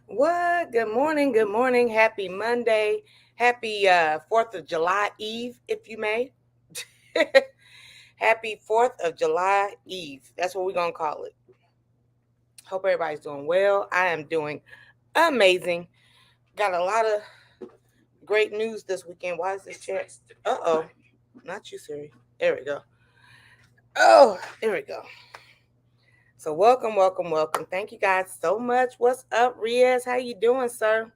What? Good morning. Good morning. Happy Monday. Happy 4th of July Eve, if you may. Happy 4th of July Eve. That's what we're going to call it. Hope everybody's doing well. I am doing amazing. Got a lot of great news this weekend. Why is this chat? Uh-oh. Not you, Siri. There we go. Oh, there we go. So welcome, welcome, welcome. Thank you guys so much. What's up, Riaz? How you doing, sir?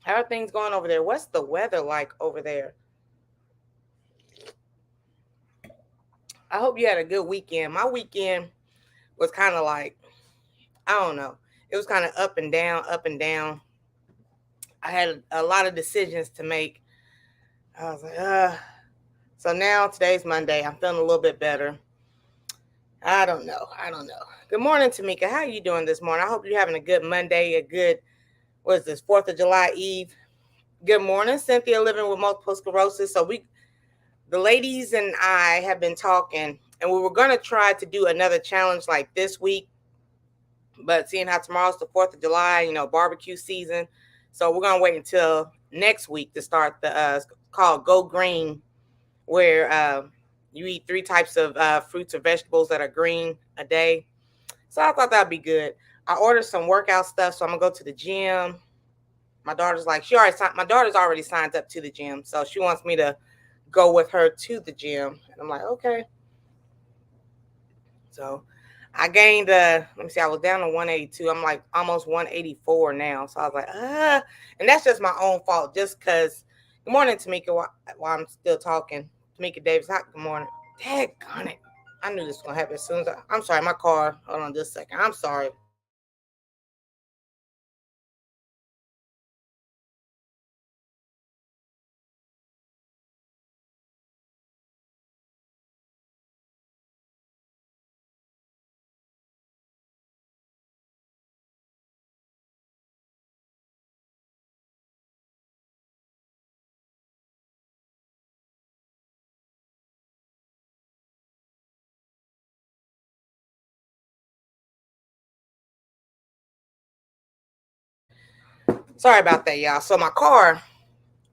How are things going over there? What's the weather like over there? I hope you had a good weekend. My weekend was kind of like, I don't know. It was kind of up and down, up and down. I had a lot of decisions to make. I was like, So now today's Monday. I'm feeling a little bit better. I don't know. Good morning, Tamika. How are you doing this morning? I hope you're having a good Monday, what is this, 4th of July Eve. Good morning, Cynthia, living with multiple sclerosis. So the ladies and I have been talking, and we were going to try to do another challenge like this week, but seeing how tomorrow's the 4th of July, barbecue season, so we're going to wait until next week to start the called Go Green, where you eat 3 types of fruits or vegetables that are green a day. So I thought that'd be good. I ordered some workout stuff, so I'm gonna go to the gym. My daughter's already signed up to the gym, so she wants me to go with her to the gym. And I'm like, okay. So I gained, let me see, I was down to 182. I'm like almost 184 now. So I was like, and that's just my own fault. Just because, good morning, Tamika, while I'm still talking. Tamika Davis, good morning. Daggone it. I knew this was going to happen as soon as I'm sorry, my car. Hold on just a second. I'm sorry. Sorry about that, y'all. So my car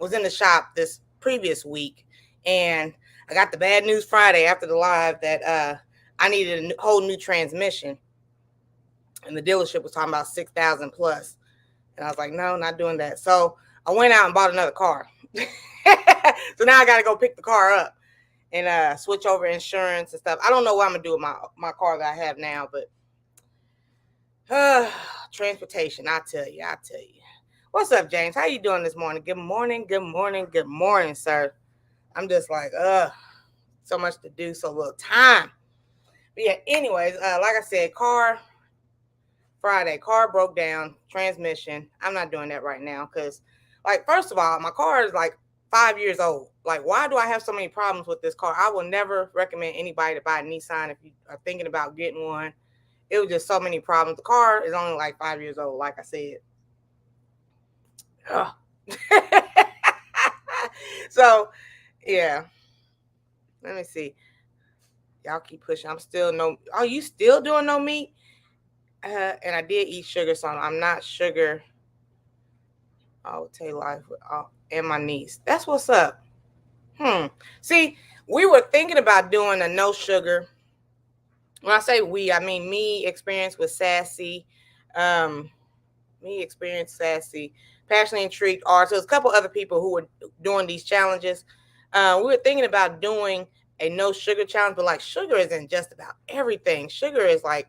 was in the shop this previous week, and I got the bad news Friday after the live that I needed a whole new transmission, and the dealership was talking about 6,000 plus, and I was like, no, not doing that. So I went out and bought another car. So now I got to go pick the car up and switch over insurance and stuff. I don't know what I'm gonna do with my car that I have now, but transportation. I tell you. What's up, James? How you doing this morning? Good morning, sir. I'm just like, so much to do, so little time. But yeah, anyways, like I said, car broke down, transmission. I'm not doing that right now because, like, first of all, my car is like 5 years old. Like, why do I have so many problems with this car? I will never recommend anybody to buy a Nissan if you are thinking about getting one. It was just so many problems. The car is only like 5 years old, like I said. So, yeah. Let me see. Y'all keep pushing. I'm still no. Oh, you still doing no meat? And I did eat sugar, so I'm not sugar. I will tell you life and my niece. That's what's up. See, we were thinking about doing a no sugar. When I say we, I mean me. Experience with Sassy, um, passionately intrigued. Art. So there's a couple other people who were doing these challenges. We were thinking about doing a no sugar challenge, but like sugar isn't just about everything. Sugar is like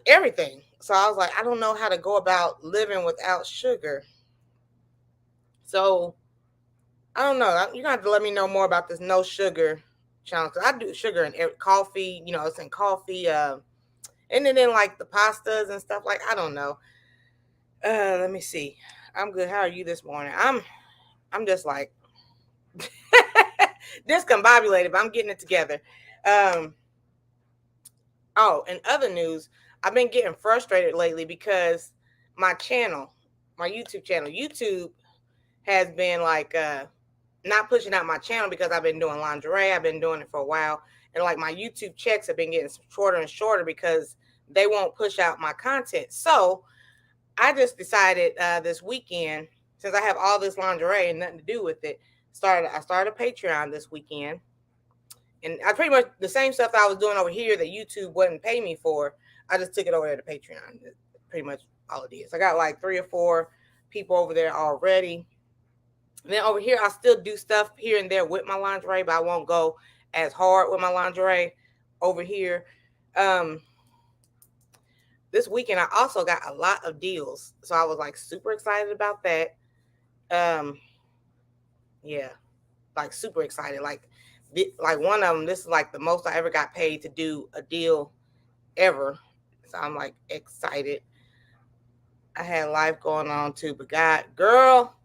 everything. So I was like, I don't know how to go about living without sugar. So I don't know. You're gonna have to let me know more about this no sugar challenge. Cause I do sugar in coffee. It's in coffee. And then in like the pastas and stuff. Like I don't know. Let me see. I'm good. How are you this morning? I'm just like discombobulated, but I'm getting it together. Um. Oh, in other news, I've been getting frustrated lately because my channel, my YouTube has been like not pushing out my channel because I've been doing lingerie. I've been doing it for a while, and like my YouTube checks have been getting shorter and shorter because they won't push out my content. So I just decided this weekend, since I have all this lingerie and nothing to do with it, I started a Patreon this weekend. And I pretty much the same stuff that I was doing over here that YouTube wouldn't pay me for, I just took it over there to Patreon. That's pretty much all it is. I got like 3 or 4 people over there already. And then over here, I still do stuff here and there with my lingerie, but I won't go as hard with my lingerie over here. This weekend, I also got a lot of deals. So I was like super excited about that. Yeah, like super excited. Like one of them, this is like the most I ever got paid to do a deal ever. So I'm like excited. I had life going on too, but God, girl,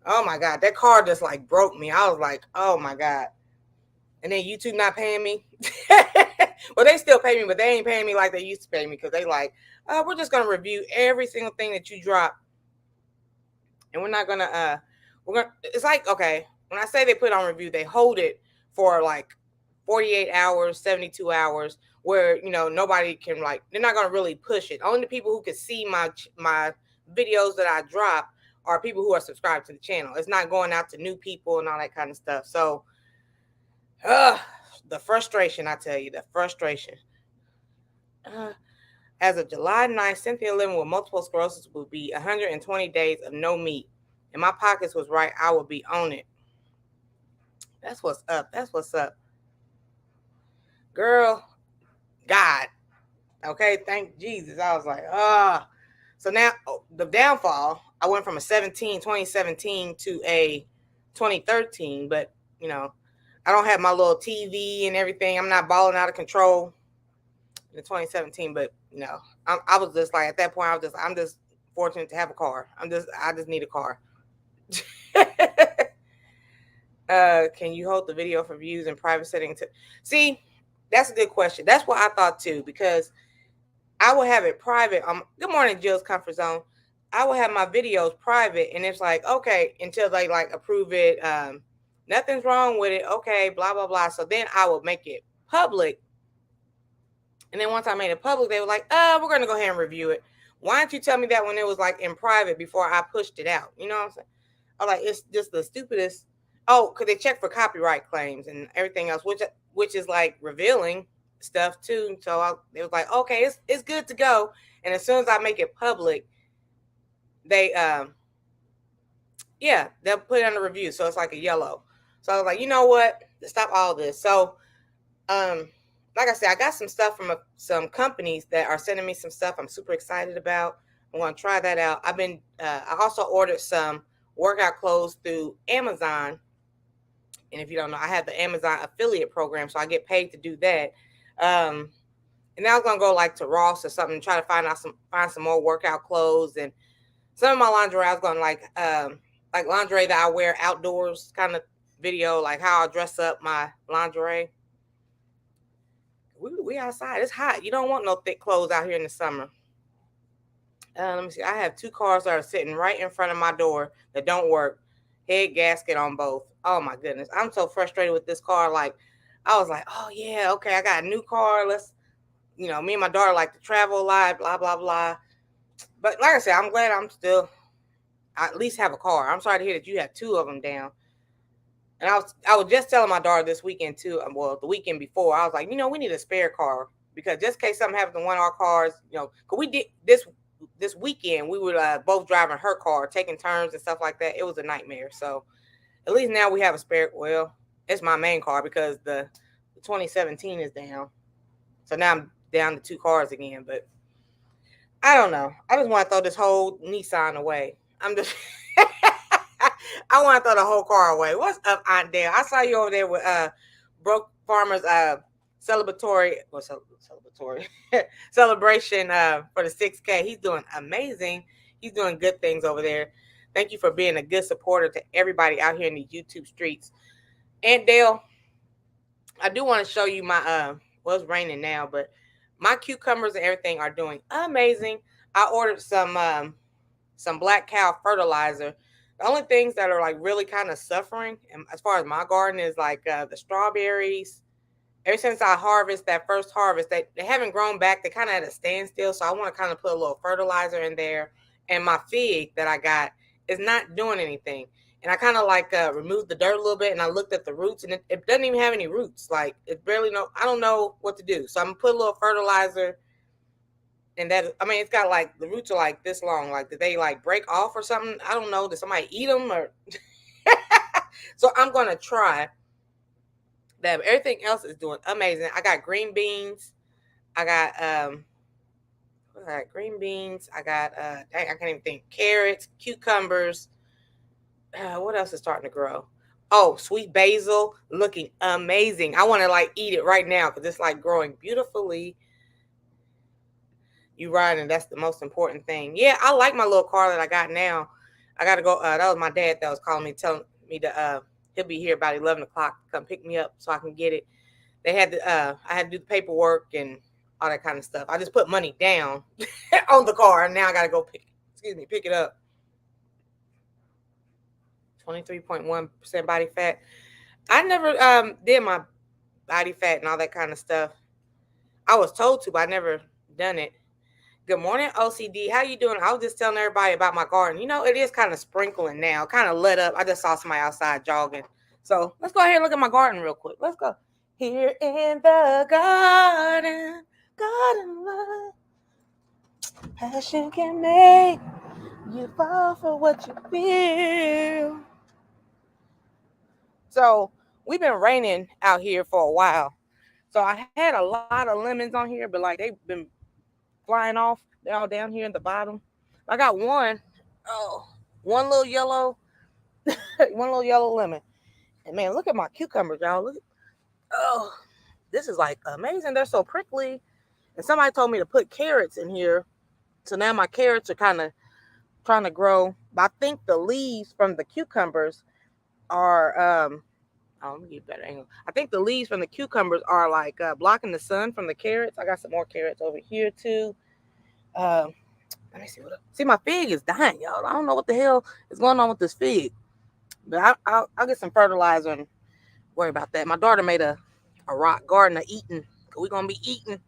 oh my God, that car just like broke me. I was like, oh my God. And then YouTube not paying me. Well, they still pay me, but they ain't paying me like they used to pay me because they like, we're just gonna review every single thing that you drop, and we're not gonna it's like, okay, when I say they put on review, they hold it for like 48 hours, 72 hours, where nobody can, like, they're not gonna really push it. Only the people who can see my videos that I drop are people who are subscribed to the channel. It's not going out to new people and all that kind of stuff. So the frustration, I tell you, the frustration. As of July 9th, Cynthia living with multiple sclerosis will be 120 days of no meat. And my pockets was right. I will be on it. That's what's up. That's what's up. Girl, God. Okay, thank Jesus. I was like, So now the downfall, I went from a 2017 to a 2013, but I don't have my little TV and everything. I'm not balling out of control in 2017, but I was just like, at that point, I'm just fortunate to have a car. I just need a car. Can you hold the video for views in private setting? See, that's a good question. That's what I thought too, because I will have it private. Good morning, Jill's Comfort Zone. I will have my videos private, and it's like, okay, until they like approve it. Nothing's wrong with it. Okay, blah, blah, blah. So then I will make it public. And then once I made it public, they were like, we're going to go ahead and review it. Why didn't you tell me that when it was like in private before I pushed it out? You know what I'm saying? I was like, it's just the stupidest. Oh, because they check for copyright claims and everything else, which is like revealing stuff too. So it was like, okay, it's good to go. And as soon as I make it public, they they'll put it on the review. So it's like a yellow. So I was like, you know what? Stop all this. So like I said, I got some stuff from some companies that are sending me some stuff I'm super excited about. I'm going to try that out. I also ordered some workout clothes through Amazon. And if you don't know, I have the Amazon affiliate program, so I get paid to do that. And now I was going to go like to Ross or something and try to find some more workout clothes. And some of my lingerie, I was going like lingerie that I wear outdoors kind of video, like how I dress up my lingerie. We outside. It's hot. You don't want no thick clothes out here in the summer. Let me see. I have 2 cars that are sitting right in front of my door that don't work. Head gasket on both. Oh my goodness. I'm so frustrated with this car. Like, I was like, oh yeah, okay, I got a new car. Let's, me and my daughter like to travel a lot, blah, blah, blah. But like I said, I'm glad I at least have a car. I'm sorry to hear that you have 2 of them down. And I was just telling my daughter this weekend too. Well, the weekend before, I was like, we need a spare car, because just in case something happens to one of our cars, because we did this weekend, we were both driving her car, taking turns and stuff like that. It was a nightmare. So at least now we have a spare. Well, it's my main car because the 2017 is down. So now I'm down to 2 cars again. But I don't know. I just want to throw this whole Nissan away. I want to throw the whole car away. What's up, Aunt Dale? I saw you over there with Broke Farmers celebration for the 6K. He's doing amazing. He's doing good things over there. Thank you for being a good supporter to everybody out here in the YouTube streets. Aunt Dale, I do want to show you my it's raining now, but my cucumbers and everything are doing amazing. I ordered some Black Cow fertilizer. The only things that are like really kind of suffering, and as far as my garden, is like the strawberries ever since I harvest that first harvest, they haven't grown back. They kind of at a standstill. So I want to kind of put a little fertilizer in there. And my fig that I got is not doing anything. And I kind of like removed the dirt a little bit, and I looked at the roots, and it doesn't even have any roots. Like it barely I don't know what to do. So I'm gonna put a little fertilizer, and that, I mean, it's got like the roots are like this long. Like did they like break off or something? I don't know. Did somebody eat them or? So I'm gonna try that. Everything else is doing amazing. I got green beans. I got green beans. I got I can't even think. Carrots, cucumbers. What else is starting to grow? Oh, sweet basil, looking amazing. I want to like eat it right now because it's like growing beautifully. You riding, that's the most important thing. Yeah, I like my little car that I got now. I gotta go. That was my dad that was calling me, telling me to he'll be here about 11 o'clock to come pick me up so I can get it. They had to I had to do the paperwork and all that kind of stuff. I just put money down on the car, and now I gotta go pick it up. 23.1% body fat. I never did my body fat and all that kind of stuff. I was told to, but I never done it. Good morning, OCD. How you doing? I was just telling everybody about my garden. You know, it is kind of sprinkling now, kind of lit up. I just saw somebody outside jogging. So let's go ahead and look at my garden real quick. Let's go. Here in the garden love. Passion can make you fall for what you feel. So we've been raining out here for a while. So I had a lot of lemons on here, but like they've been flying off. They're all down here in the bottom. I got one little yellow, one little yellow lemon. And man, look at my cucumbers, y'all. Look, this is like amazing. They're so prickly. And somebody told me to put carrots in here. So now my carrots are kind of trying to grow. But I think the leaves from the cucumbers are let me get a better angle. I think the leaves from the cucumbers are like blocking the sun from the carrots. I got some more carrots over here too. Let me see see, my fig is dying, y'all. I don't know what the hell is going on with this fig, but I'll get some fertilizer and worry about that. My daughter made a rock garden of eating. We're gonna be eating.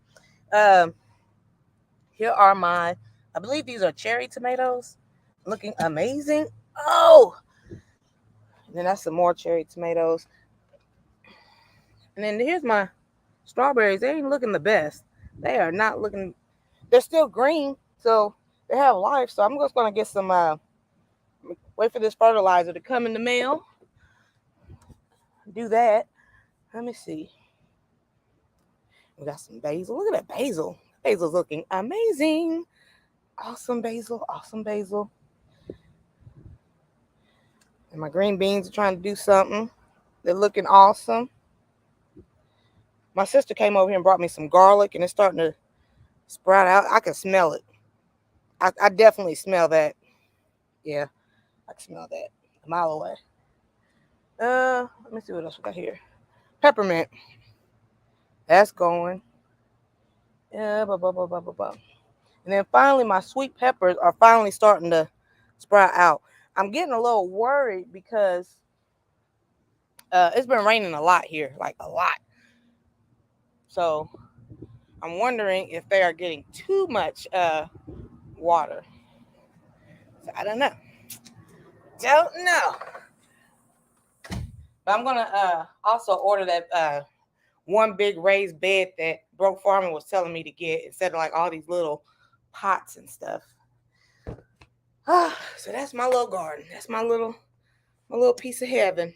Here are I believe these are cherry tomatoes, looking amazing. Oh, and then that's some more cherry tomatoes. And then here's my strawberries. They ain't looking the best. They are not looking. They're still green, so they have life. So I'm just gonna get some. Wait for this fertilizer to come in the mail. Do that. Let me see. We got some basil. Look at that basil. Basil's looking amazing. Awesome basil. Awesome basil. And my green beans are trying to do something. They're looking awesome. My sister came over here and brought me some garlic, and it's starting to sprout out. I can smell it. I definitely smell that. Yeah, I can smell that a mile away. Let me see what else we got here. Peppermint. That's going. Yeah, and then finally, my sweet peppers are finally starting to sprout out. I'm getting a little worried because it's been raining a lot here, like a lot. So I'm wondering if they are getting too much water. So I don't know. But I'm gonna also order that one big raised bed that Broke Farmer was telling me to get instead of like all these little pots and stuff. So that's my little garden. That's my little piece of heaven.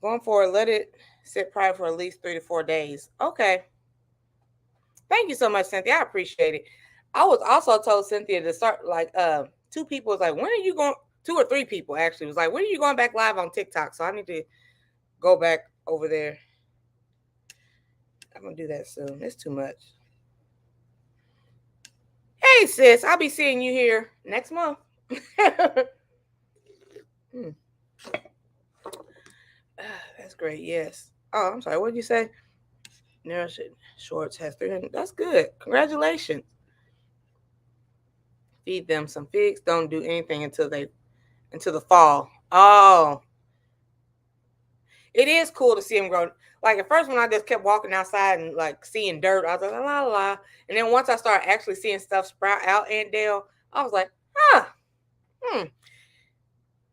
Going forward, let it sit private for at least 3 to 4 days. Okay. Thank you so much, Cynthia. I appreciate it. I was also told Cynthia to start like 2 people was like, when are you going? 2 or 3 people actually was like, when are you going back live on TikTok? So I need to go back over there. I'm gonna do that soon. It's too much. Hey sis, I'll be seeing you here next month. That's great. Yes. Oh, I'm sorry. What did you say? Nourish Shorts has 300. That's good. Congratulations. Feed them some figs. Don't do anything until the fall. Oh. It is cool to see them grow. Like at first when I just kept walking outside and like seeing dirt, I was like, la la la. And then once I started actually seeing stuff sprout out, Aunt Dale, I was like, huh.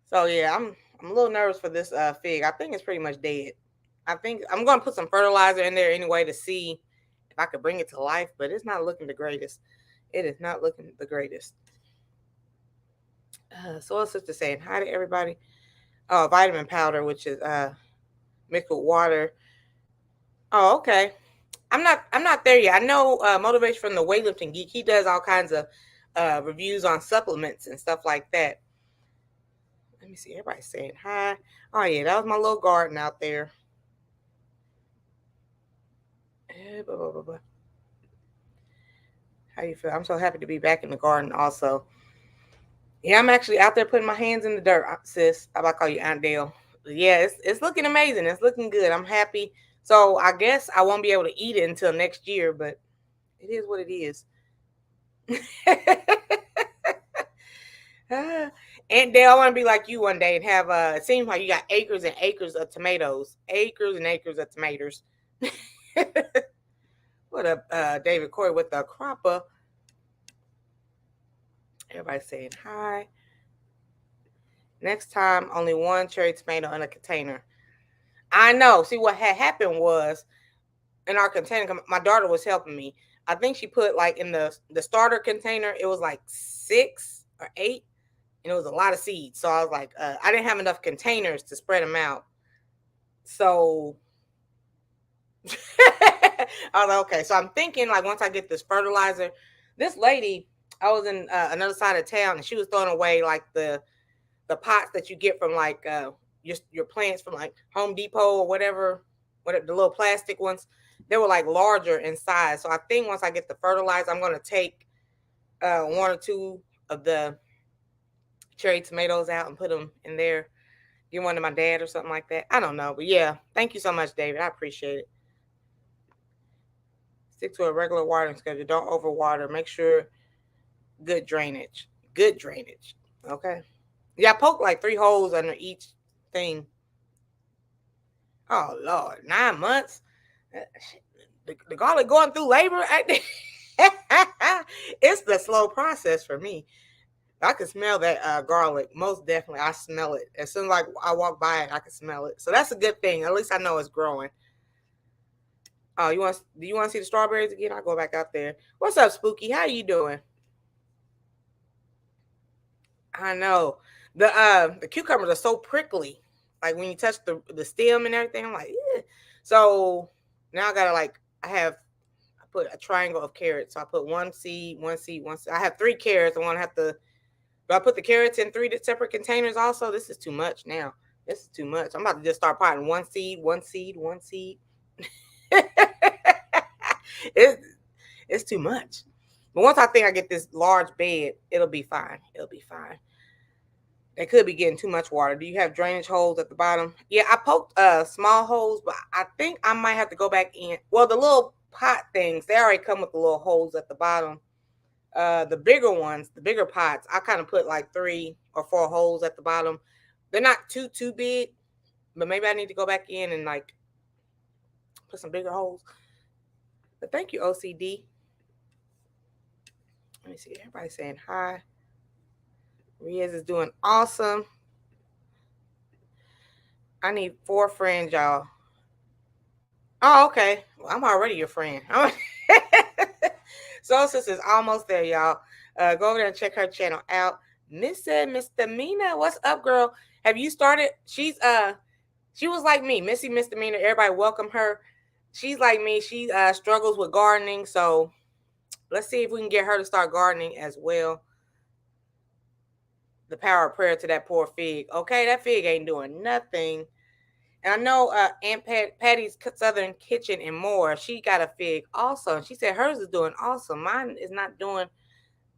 So yeah, I'm a little nervous for this fig. I think it's pretty much dead. I think I'm gonna put some fertilizer in there anyway to see if I could bring it to life, but it's not looking the greatest. It is not looking the greatest. Soil sister saying hi to everybody. Oh, vitamin powder, which is mixed with water. Oh, okay. I'm not there yet. I know Motivation from the Weightlifting Geek. He does all kinds of reviews on supplements and stuff like that. Let me see. Everybody's saying hi. Oh yeah, that was my little garden out there. Blah, blah, blah, blah. How you feel? I'm so happy to be back in the garden also. Yeah, I'm actually out there putting my hands in the dirt, sis. How about I call you Aunt Dale? Yeah, it's looking amazing. It's looking good. I'm happy. So I guess I won't be able to eat it until next year, but it is what it is. Aunt Dale, I want to be like you one day and have it seems like you got acres and acres of tomatoes. Acres and acres of tomatoes. What up, David Corey with the cropper? Everybody saying hi. Next time, only one cherry tomato in a container. I know. See, what had happened was in our container, my daughter was helping me. I think she put like in the starter container, it was like 6 or 8, and it was a lot of seeds. So I was like, I didn't have enough containers to spread them out. So I was like, okay. So I'm thinking like once I get this fertilizer, this lady, I was in another side of town, and she was throwing away like the pots that you get from like your plants from like Home Depot or whatever the little plastic ones. They were like larger in size. So I think once I get the fertilizer, I'm going to take 1 or 2 of the cherry tomatoes out and put them in there. Give one to my dad or something like that. I don't know. But yeah, thank you so much, David. I appreciate it. Stick to a regular watering schedule. Don't overwater. Make sure good drainage. Good drainage. Okay. Yeah, I poked like 3 holes under each thing. Oh Lord, 9 months. The garlic going through labor. It's the slow process for me. I can smell that garlic. Most definitely, I smell it as soon as I walk by it. I can smell it. So that's a good thing. At least I know it's growing. Oh, do you want to see the strawberries again? I'll go back out there. What's up, Spooky? How you doing? I know the cucumbers are so prickly. Like when you touch the stem and everything, I'm like, yeah. So now I put a triangle of carrots. So I put 1 seed, 1 seed, 1 seed. I have 3 carrots. I want to have to. Do I put the carrots in 3 separate containers? Also, this is too much now. This is too much. I'm about to just start potting 1 seed, 1 seed, 1 seed. It's too much. But once I think I get this large bed, it'll be fine. It'll be fine. They could be getting too much water. Do you have drainage holes at the bottom? Yeah, I poked small holes, but I think I might have to go back in. Well, the little pot things, they already come with the little holes at the bottom. The bigger ones, the bigger pots, I kind of put like 3 or 4 holes at the bottom. They're not too big, but maybe I need to go back in and like put some bigger holes. But thank you, OCD. Let me see. Everybody's saying hi. Riaz is doing awesome. I need 4 friends, y'all. Oh, okay. Well, I'm already your friend. Soul Sister's almost there, y'all. Go over there and check her channel out. Misdemeanor, what's up, girl? Have you started? She was like me, Missy Misdemeanor. Everybody welcome her. She's like me. She struggles with gardening, so let's see if we can get her to start gardening as well. The power of prayer to that poor fig. Okay, that fig ain't doing nothing. And I know Aunt Patty's Southern Kitchen and more, she got a fig also. She said hers is doing awesome. Mine is not doing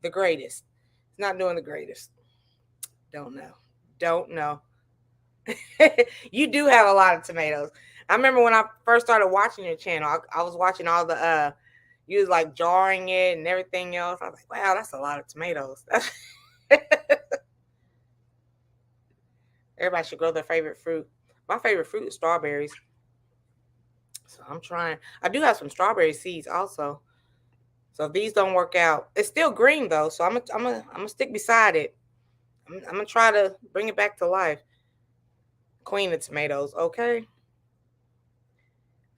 the greatest. It's not doing the greatest. Don't know. You do have a lot of tomatoes. I remember when I first started watching your channel, I was watching all the, you was like jarring it and everything else. I was like, wow, that's a lot of tomatoes. Everybody should grow their favorite fruit. My favorite fruit is strawberries. So I'm trying. I do have some strawberry seeds also. So if these don't work out, it's still green though. So I'm gonna stick beside it. I'm gonna try to bring it back to life. Queen of tomatoes, okay.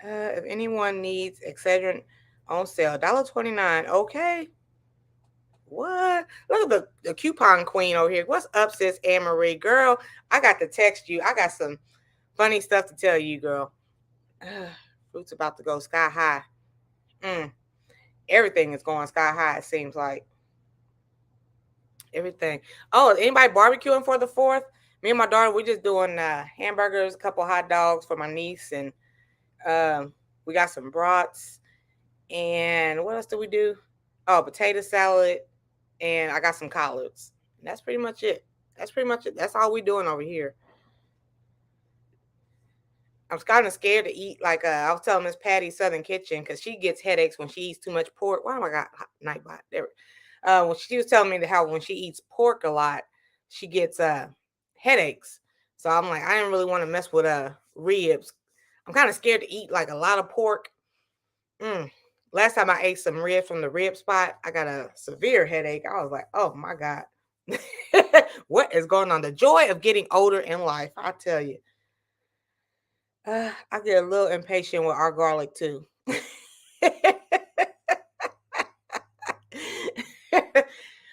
If anyone needs Excedrin on sale, $1.29. Okay. What? Look at the coupon queen over here. What's up, sis Anne Marie? Girl, I got to text you. I got some funny stuff to tell you, girl. Fruit's about to go sky high. Mm, everything is going sky high, it seems like. Everything. Oh, anybody barbecuing for the 4th? Me and my daughter, we're just doing hamburgers, a couple hot dogs for my niece, and we got some brats. And what else do we do? Oh, potato salad, and I got some collards. And that's pretty much it. That's pretty much it. That's all we doing over here. I'm kind of scared to eat. Like I was telling Miss Patty Southern Kitchen, because she gets headaches when she eats too much pork. Why am I got nightbot there? When she was telling me how when she eats pork a lot, she gets headaches. So I'm like, I didn't really want to mess with ribs. I'm kind of scared to eat like a lot of pork. Mm. Last time I ate some ribs from the rib spot, I got a severe headache. I was like, oh my God. What is going on? The joy of getting older in life, I tell you. I get a little impatient with our garlic too.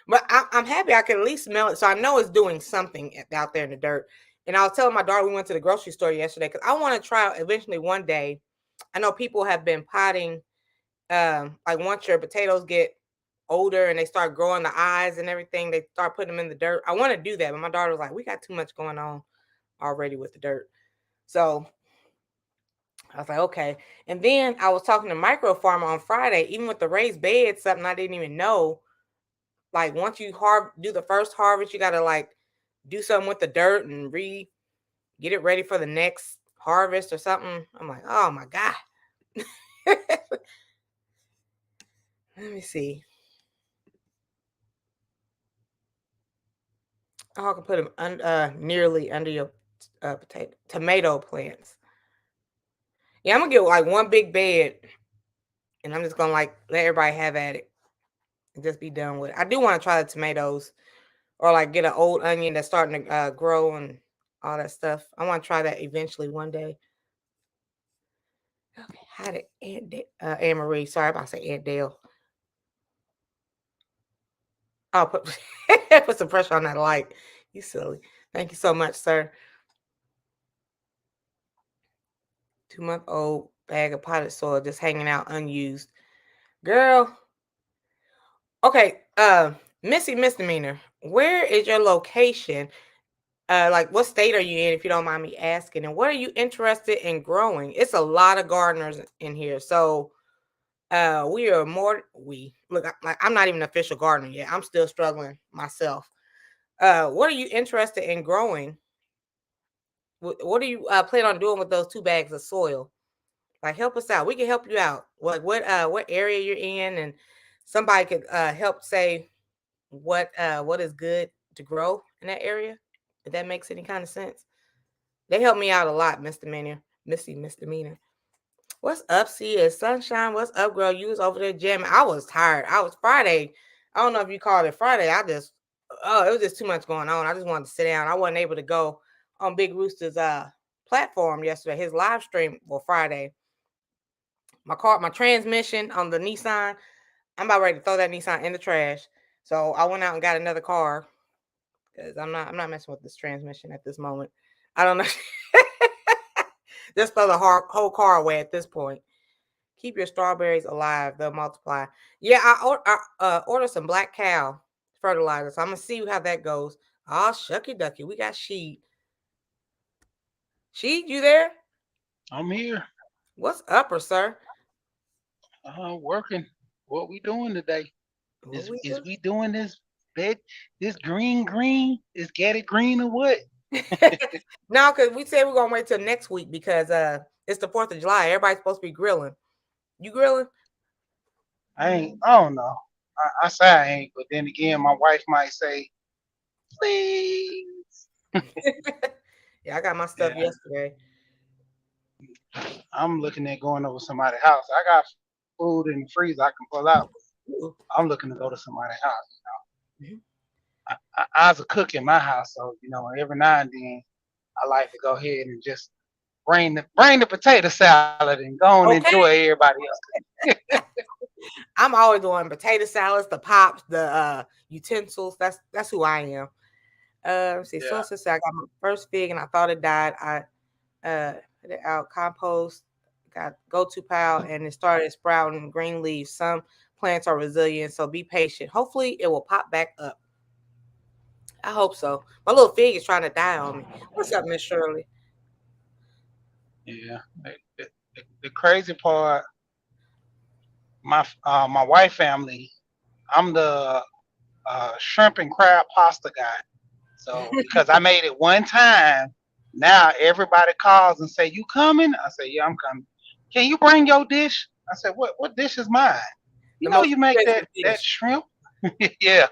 But I'm happy I can at least smell it. So I know it's doing something out there in the dirt. And I was telling my daughter we went to the grocery store yesterday because I want to try eventually one day. I know people have been potting, like once your potatoes get older and they start growing the eyes and everything, they start putting them in the dirt. I want to do that, but my daughter was like, we got too much going on already with the dirt. So I was like, okay. And then I was talking to Micro Farmer on Friday, even with the raised beds, something I didn't even know. Like once you do the first harvest, you gotta like do something with the dirt and get it ready for the next harvest or something. I'm like, oh my God. Let me see. Oh, I can put them nearly under your tomato plants. Yeah, I'm gonna get like one big bed, and I'm just gonna like let everybody have at it and just be done with it. I do want to try the tomatoes, or like get an old onion that's starting to grow and all that stuff. I want to try that eventually one day. Okay, how did Anne Marie? Sorry, I'm about to say Aunt Dale. I'll put put some pressure on that light. You silly. Thank you so much, sir. 2-month-old bag of potted soil just hanging out unused. Girl. Okay, Missy Misdemeanor. Where is your location? Like what state are you in, if you don't mind me asking? And what are you interested in growing? It's a lot of gardeners in here. So we are more we look like I'm not even an official gardener yet. I'm still struggling myself. What are you interested in growing? What do you plan on doing with those 2 bags of soil? Like help us out. We can help you out. Like what area you're in, and somebody could help say what is good to grow in that area. If that makes any kind of sense. They help me out a lot, Missy Misdemeanor. What's up, Sia? Sunshine, what's up, girl? You was over there jamming. I was tired. I was Friday. I don't know if you called it Friday. It was just too much going on. I just wanted to sit down. I wasn't able to go on Big Rooster's platform yesterday, his live stream, well, Friday. My transmission on the Nissan, I'm about ready to throw that Nissan in the trash. So I went out and got another car because I'm not messing with this transmission at this moment. I don't know. Just throw the whole car away at this point. Keep your strawberries alive; they'll multiply. Yeah, I ordered some Black Cow fertilizer, so I'm gonna see how that goes. Oh, shucky ducky, we got Sheed. Sheed, you there? I'm here, What's up, or sir? working. What we doing today? What Is we is do? we doing this bed? This green? Is get it green or what? No, because we said we're gonna wait till next week because it's the 4th of July. Everybody's supposed to be grilling. You grilling? I ain't. I don't know. I say I ain't, but then again, my wife might say, please. Yeah, I got my stuff Yeah, yesterday. I'm looking at going over somebody's house. I got food in the freezer I can pull out. Ooh. I'm looking to go to somebody's house. Mhm. I was a cook in my house, so every now and then I like to go ahead and just bring the potato salad and go and enjoy Okay. everybody else. I'm always doing potato salads, the pops, the utensils. That's who I am. Let's see. Yeah. Sources said I got my first fig and I thought it died. I put it out, compost, got go to pile, and it started sprouting green leaves. Some plants are resilient, so be patient. Hopefully, it will pop back up. I hope so. My little fig is trying to die on me. What's up, Miss Shirley? Yeah. The crazy part, my wife family, I'm the shrimp and crab pasta guy. So because I made it one time, now everybody calls and say, "You coming?" I say, "Yeah, I'm coming." Can you bring your dish? I said, "What dish is mine?" The You know, most you make expensive that dish. shrimp. Yeah,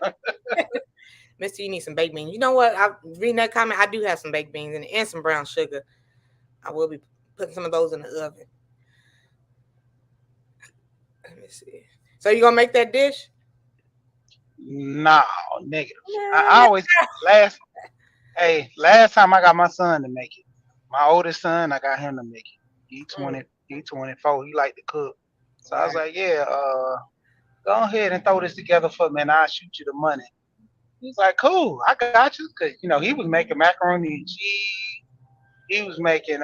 Mister, you need some baked beans. You know what? I reading that comment. I do have some baked beans and some brown sugar. I will be putting some of those in the oven. Let me see. So you gonna make that dish? no, negative. I Nah, always last. Hey, last time I got my son to make it. My oldest son, I got him to make it. He mm, 20, he 24. He like to cook. So I was right. like, yeah, go ahead and throw this together for me, and I'll shoot you the money. He's like, cool, I got you, cause he was making macaroni and cheese. He was making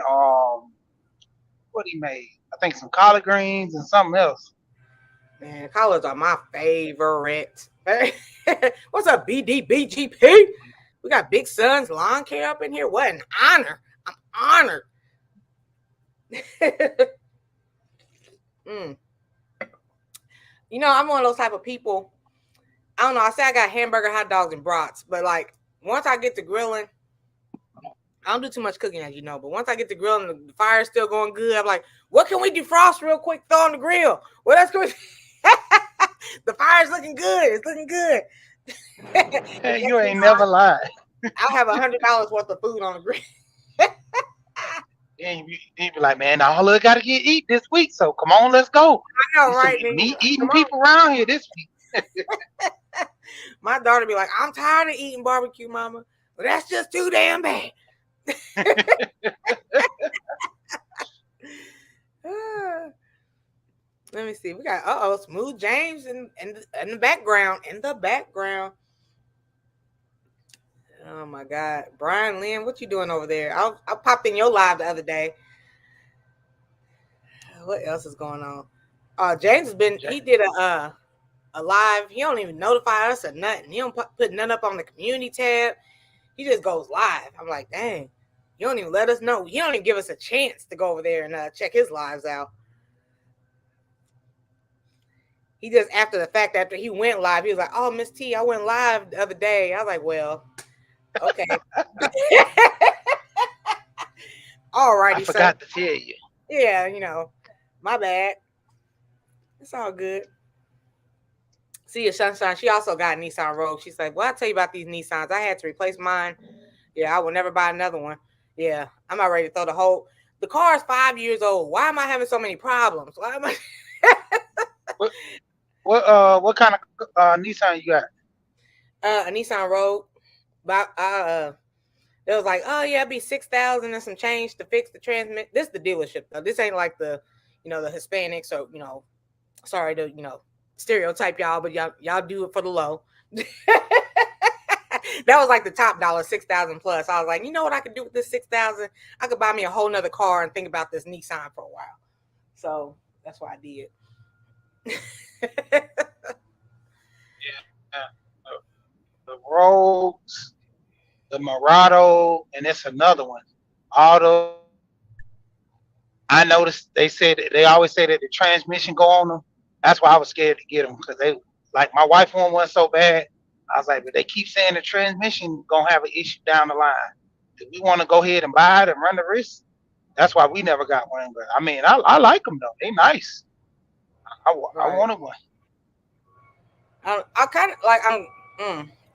what he made? I think some collard greens and something else. Man, collards are my favorite. What's up, BDBGP? We got Big Son's lawn care up in here. What an honor. I'm honored. Mm. I'm one of those type of people. I don't know. I say I got hamburger, hot dogs, and brats, but like once I get to grilling, I don't do too much cooking, as you know. But once I get to grilling, the fire's still going good. I'm like, what can we defrost real quick? Throw on the grill. What else can we? The fire's looking good. It's looking good. The Hey, next you thing ain't never lied. I'll have $100 worth of food on the grill. And you be like, man, all I gotta get eat this week. So come on, let's go. I know, There's some right? Then meat come eating on. people around here this week. My daughter be like, I'm tired of eating barbecue, mama. But that's just too damn bad. Ah, let me see. We got Smooth James in the background. In the background. Oh my God. Brian Lynn, what you doing over there? I popped in your live the other day. What else is going on? James has been he did a live. He don't even notify us or nothing. He don't put nothing up on the community tab. He just goes live. I'm like, dang, you don't even let us know. He don't even give us a chance to go over there and check his lives out. He just after the fact, after he went live, he was like, "Oh, Miss T, I went live the other day." I was like, "Well, okay, I alrighty, sir. forgot to tell you. Yeah, my bad. It's all good." See your sunshine. She also got a Nissan Rogue. She's like, "Well, I'll tell you about these Nissans. I had to replace mine. Yeah, I will never buy another one. Yeah, I'm not ready to throw the whole. The car is 5 years old. Why am I having so many problems? Why am I?" What what kind of Nissan you got? A Nissan Rogue. But it was like, oh yeah, it'd be 6,000 and some change to fix the transmit. This is the dealership though. This ain't like the Hispanics or sorry to stereotype y'all, but y'all do it for the low. That was like the top dollar, 6,000 plus. I was like, you know what I could do with this 6,000? I could buy me a whole nother car and think about this Nissan for a while. So that's what I did. Yeah, the Rogues, the Murado, and it's another one. All those, I noticed they always say that the transmission go on them. That's why I was scared to get them because they like my wife wanted one so bad. I was like, but they keep saying the transmission gonna have an issue down the line. Do we want to go ahead and buy it and run the risk? That's why we never got one. But I mean, I like them though. They nice. I Right. wanted one. I kind of like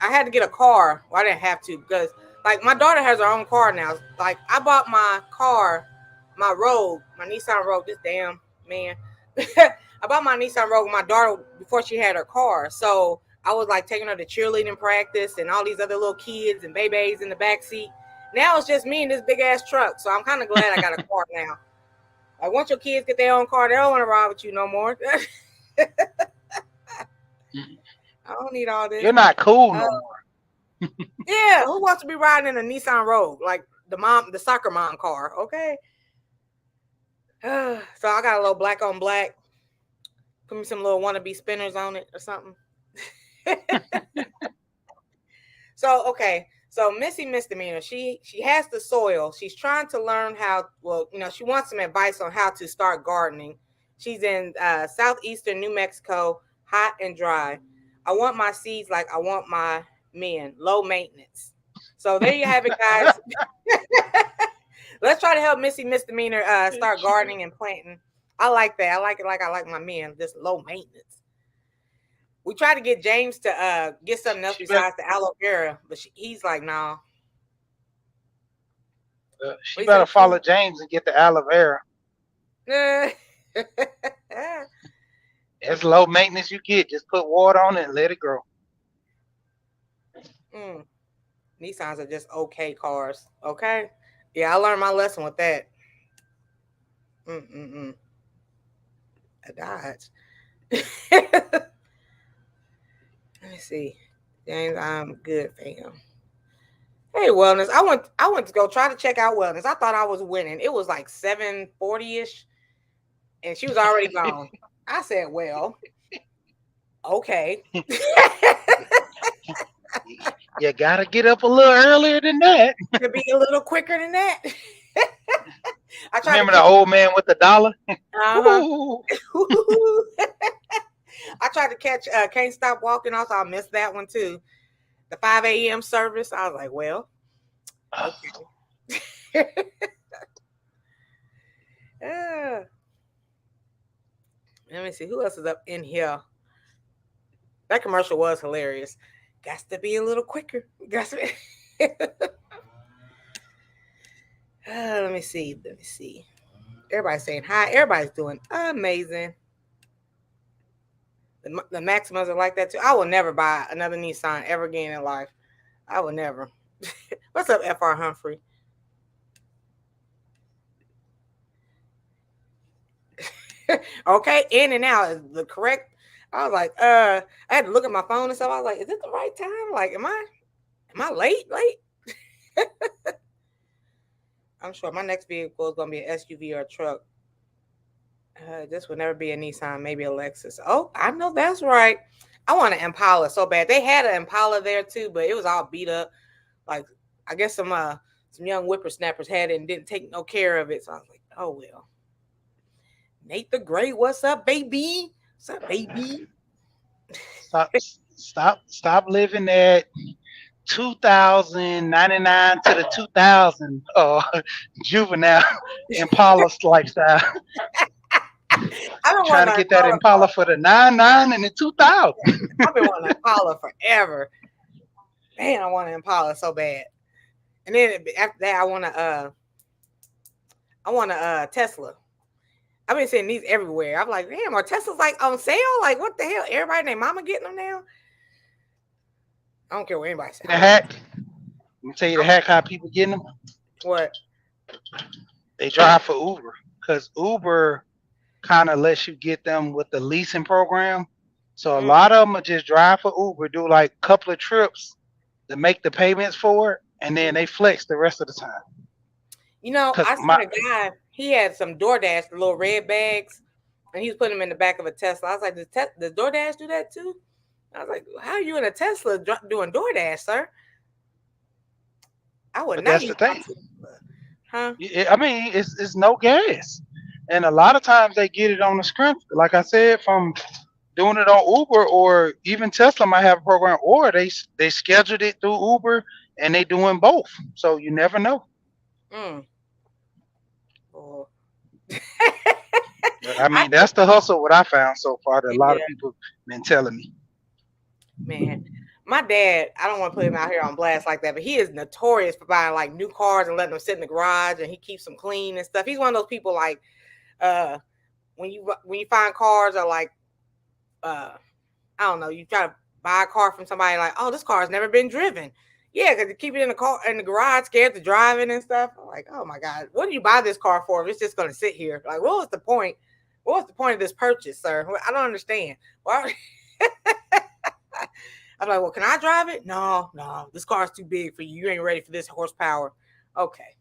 I had to get a car. Well, I didn't have to because Like my daughter has her own car now. Like I bought my car, my Rogue, my Nissan Rogue. This damn man. I bought my Nissan Rogue with my daughter before she had her car. So I was like taking her to cheerleading practice and all these other little kids and babies in the back seat. Now it's just me and this big ass truck. So I'm kind of glad I got a car now. Like once your kids get their own car, they don't want to ride with you no more. I don't need all this. You're not cool Uh, no more. yeah, who wants to be riding in a Nissan Rogue like the soccer mom car? Okay. So I got a little black on black. Put me some little wannabe spinners on it or something. So okay, so Missy Misdemeanor, she has the soil. She's trying to learn how. Well, she wants some advice on how to start gardening. She's in southeastern New Mexico, hot and dry. I want my seeds like I want my men, low maintenance. So there you have it, guys. Let's try to help Missy Misdemeanor start gardening and planting. I like that. I like it like I like my men, just low maintenance. We tried to get James to get something else besides the aloe vera, but he's like, no. She better follow James and get the aloe vera. As low maintenance you get, just put water on it and let it grow. Nissans are just okay cars. Okay. Yeah, I learned my lesson with that. A Dodge. Let me see. James, I'm good, fam. Hey, Wellness. I went to go try to check out Wellness. I thought I was winning. It was like 7:40ish, and she was already gone. I said, well, okay. You gotta get up a little earlier than that. To be a little quicker than that. I remember the old man with the dollar. Uh-huh. I tried to catch Can't Stop Walking. Also, I missed that one too. The 5 a.m. service. I was like, well, okay. Let me see who else is up in here. That commercial was hilarious. Got to be a little quicker. Got to be. Let me see. Everybody's saying hi. Everybody's doing amazing. The Maximas are like that too. I will never buy another Nissan ever again in life. I will never. What's up, FR Humphrey? Okay, in and out is the correct. I was like, I had to look at my phone and stuff. I was like, is it the right time? Like, am I late? I'm sure my next vehicle is gonna be an SUV or a truck. This will never be a Nissan, maybe a Lexus. Oh, I know that's right. I want an Impala so bad. They had an Impala there too, but it was all beat up. Like, I guess some young whippersnappers had it and didn't take no care of it. So I was like, oh well. Nate the Great, what's up, baby? What's up, baby? Stop living that 2099 to the 2000 juvenile Impala lifestyle. Trying to get that Impala for the 99 and the 2000. I've been wanting an Impala forever. Man, I want an Impala so bad. And then after that, I want a Tesla. I've been seeing these everywhere. I'm like, damn, are Teslas like on sale? Like, what the hell? Everybody and their mama getting them now? I don't care what anybody says. The hack. Let me tell you the hack how people getting them. What? They drive for Uber because Uber kind of lets you get them with the leasing program. So a lot of them will just drive for Uber, do like a couple of trips to make the payments for it, and then they flex the rest of the time. I seen a guy, he had some DoorDash, the little red bags, and he was putting them in the back of a Tesla. I was like, does DoorDash do that too? I was like, how are you in a Tesla doing DoorDash, sir? I would not. That's the thing. Huh? I mean, it's no gas. And a lot of times they get it on the screen. Like I said, from doing it on Uber, or even Tesla might have a program, or they scheduled it through Uber and they doing both. So you never know. Oh. I mean, that's the hustle what I found so far that a lot of people been telling me. Man, My dad, I don't want to put him out here on blast like that, but he is notorious for buying like new cars and letting them sit in the garage, and he keeps them clean and stuff. He's one of those people like, uh, when you find cars are like, uh, I don't know, you try to buy a car from somebody like, oh, this car has never been driven. Yeah, because you keep it in the car in the garage, scared to drive it and stuff. I'm like, oh my god, what do you buy this car for if it's just going to sit here? Like, what was the point? What was the point of this purchase, sir? I don't understand. Why? I'm like, well, can I drive it? No, no, this car's too big for you. You ain't ready for this horsepower. Okay.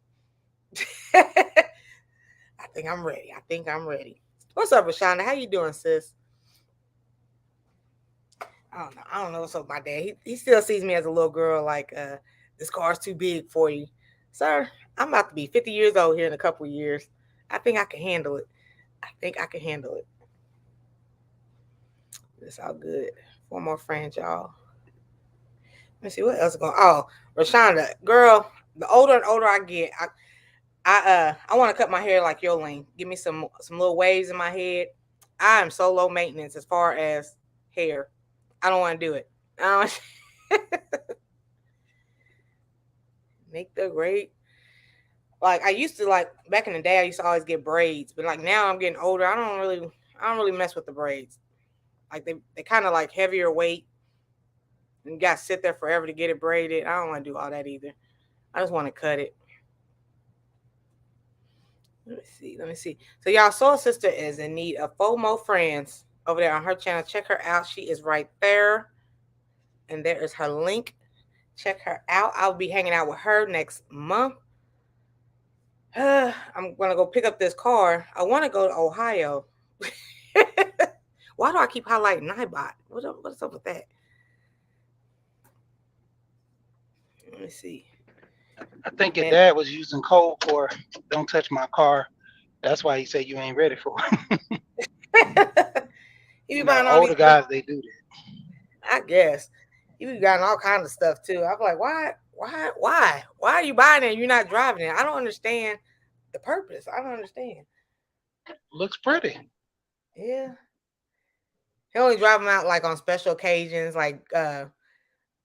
I think I'm ready. I think I'm ready. What's up, Rashonda? How you doing, sis? I don't know. I don't know what's up with my dad. He still sees me as a little girl, like, this car's too big for you. Sir, I'm about to be 50 years old here in a couple of years. I think I can handle it. I think I can handle it. It's all good. One more friend, y'all. Let's see what else is going. Oh, Rashonda, girl, the older and older I get, I want to cut my hair like your length. Give me some little waves in my head. I am so low maintenance as far as hair. I don't want to do it. I don't make the great. Like I used to, like back in the day, I used to always get braids, but like now I'm getting older. I don't really mess with the braids. Like they kind of like heavier weight, and you got to sit there forever to get it braided. I don't want to do all that either. I just want to cut it. Let me see. Let me see. So y'all, Soul Sister is in need of 4 more friends over there on her channel. Check her out. She is right there, and there is her link. Check her out. I'll be hanging out with her next month. I'm gonna go pick up this car. I want to go to Ohio. Why do I keep highlighting Nibot? What's up with that? Let me see. I think your And dad was using code for "Don't touch my car." That's why he said you ain't ready for it. he be You know, buying all these older stuff. guys they do that. I guess he be buying all kinds of stuff too. I'm like, why are you buying it? And you're not driving it. I don't understand the purpose. I don't understand. Looks pretty. Yeah, he only drive them out like on special occasions, like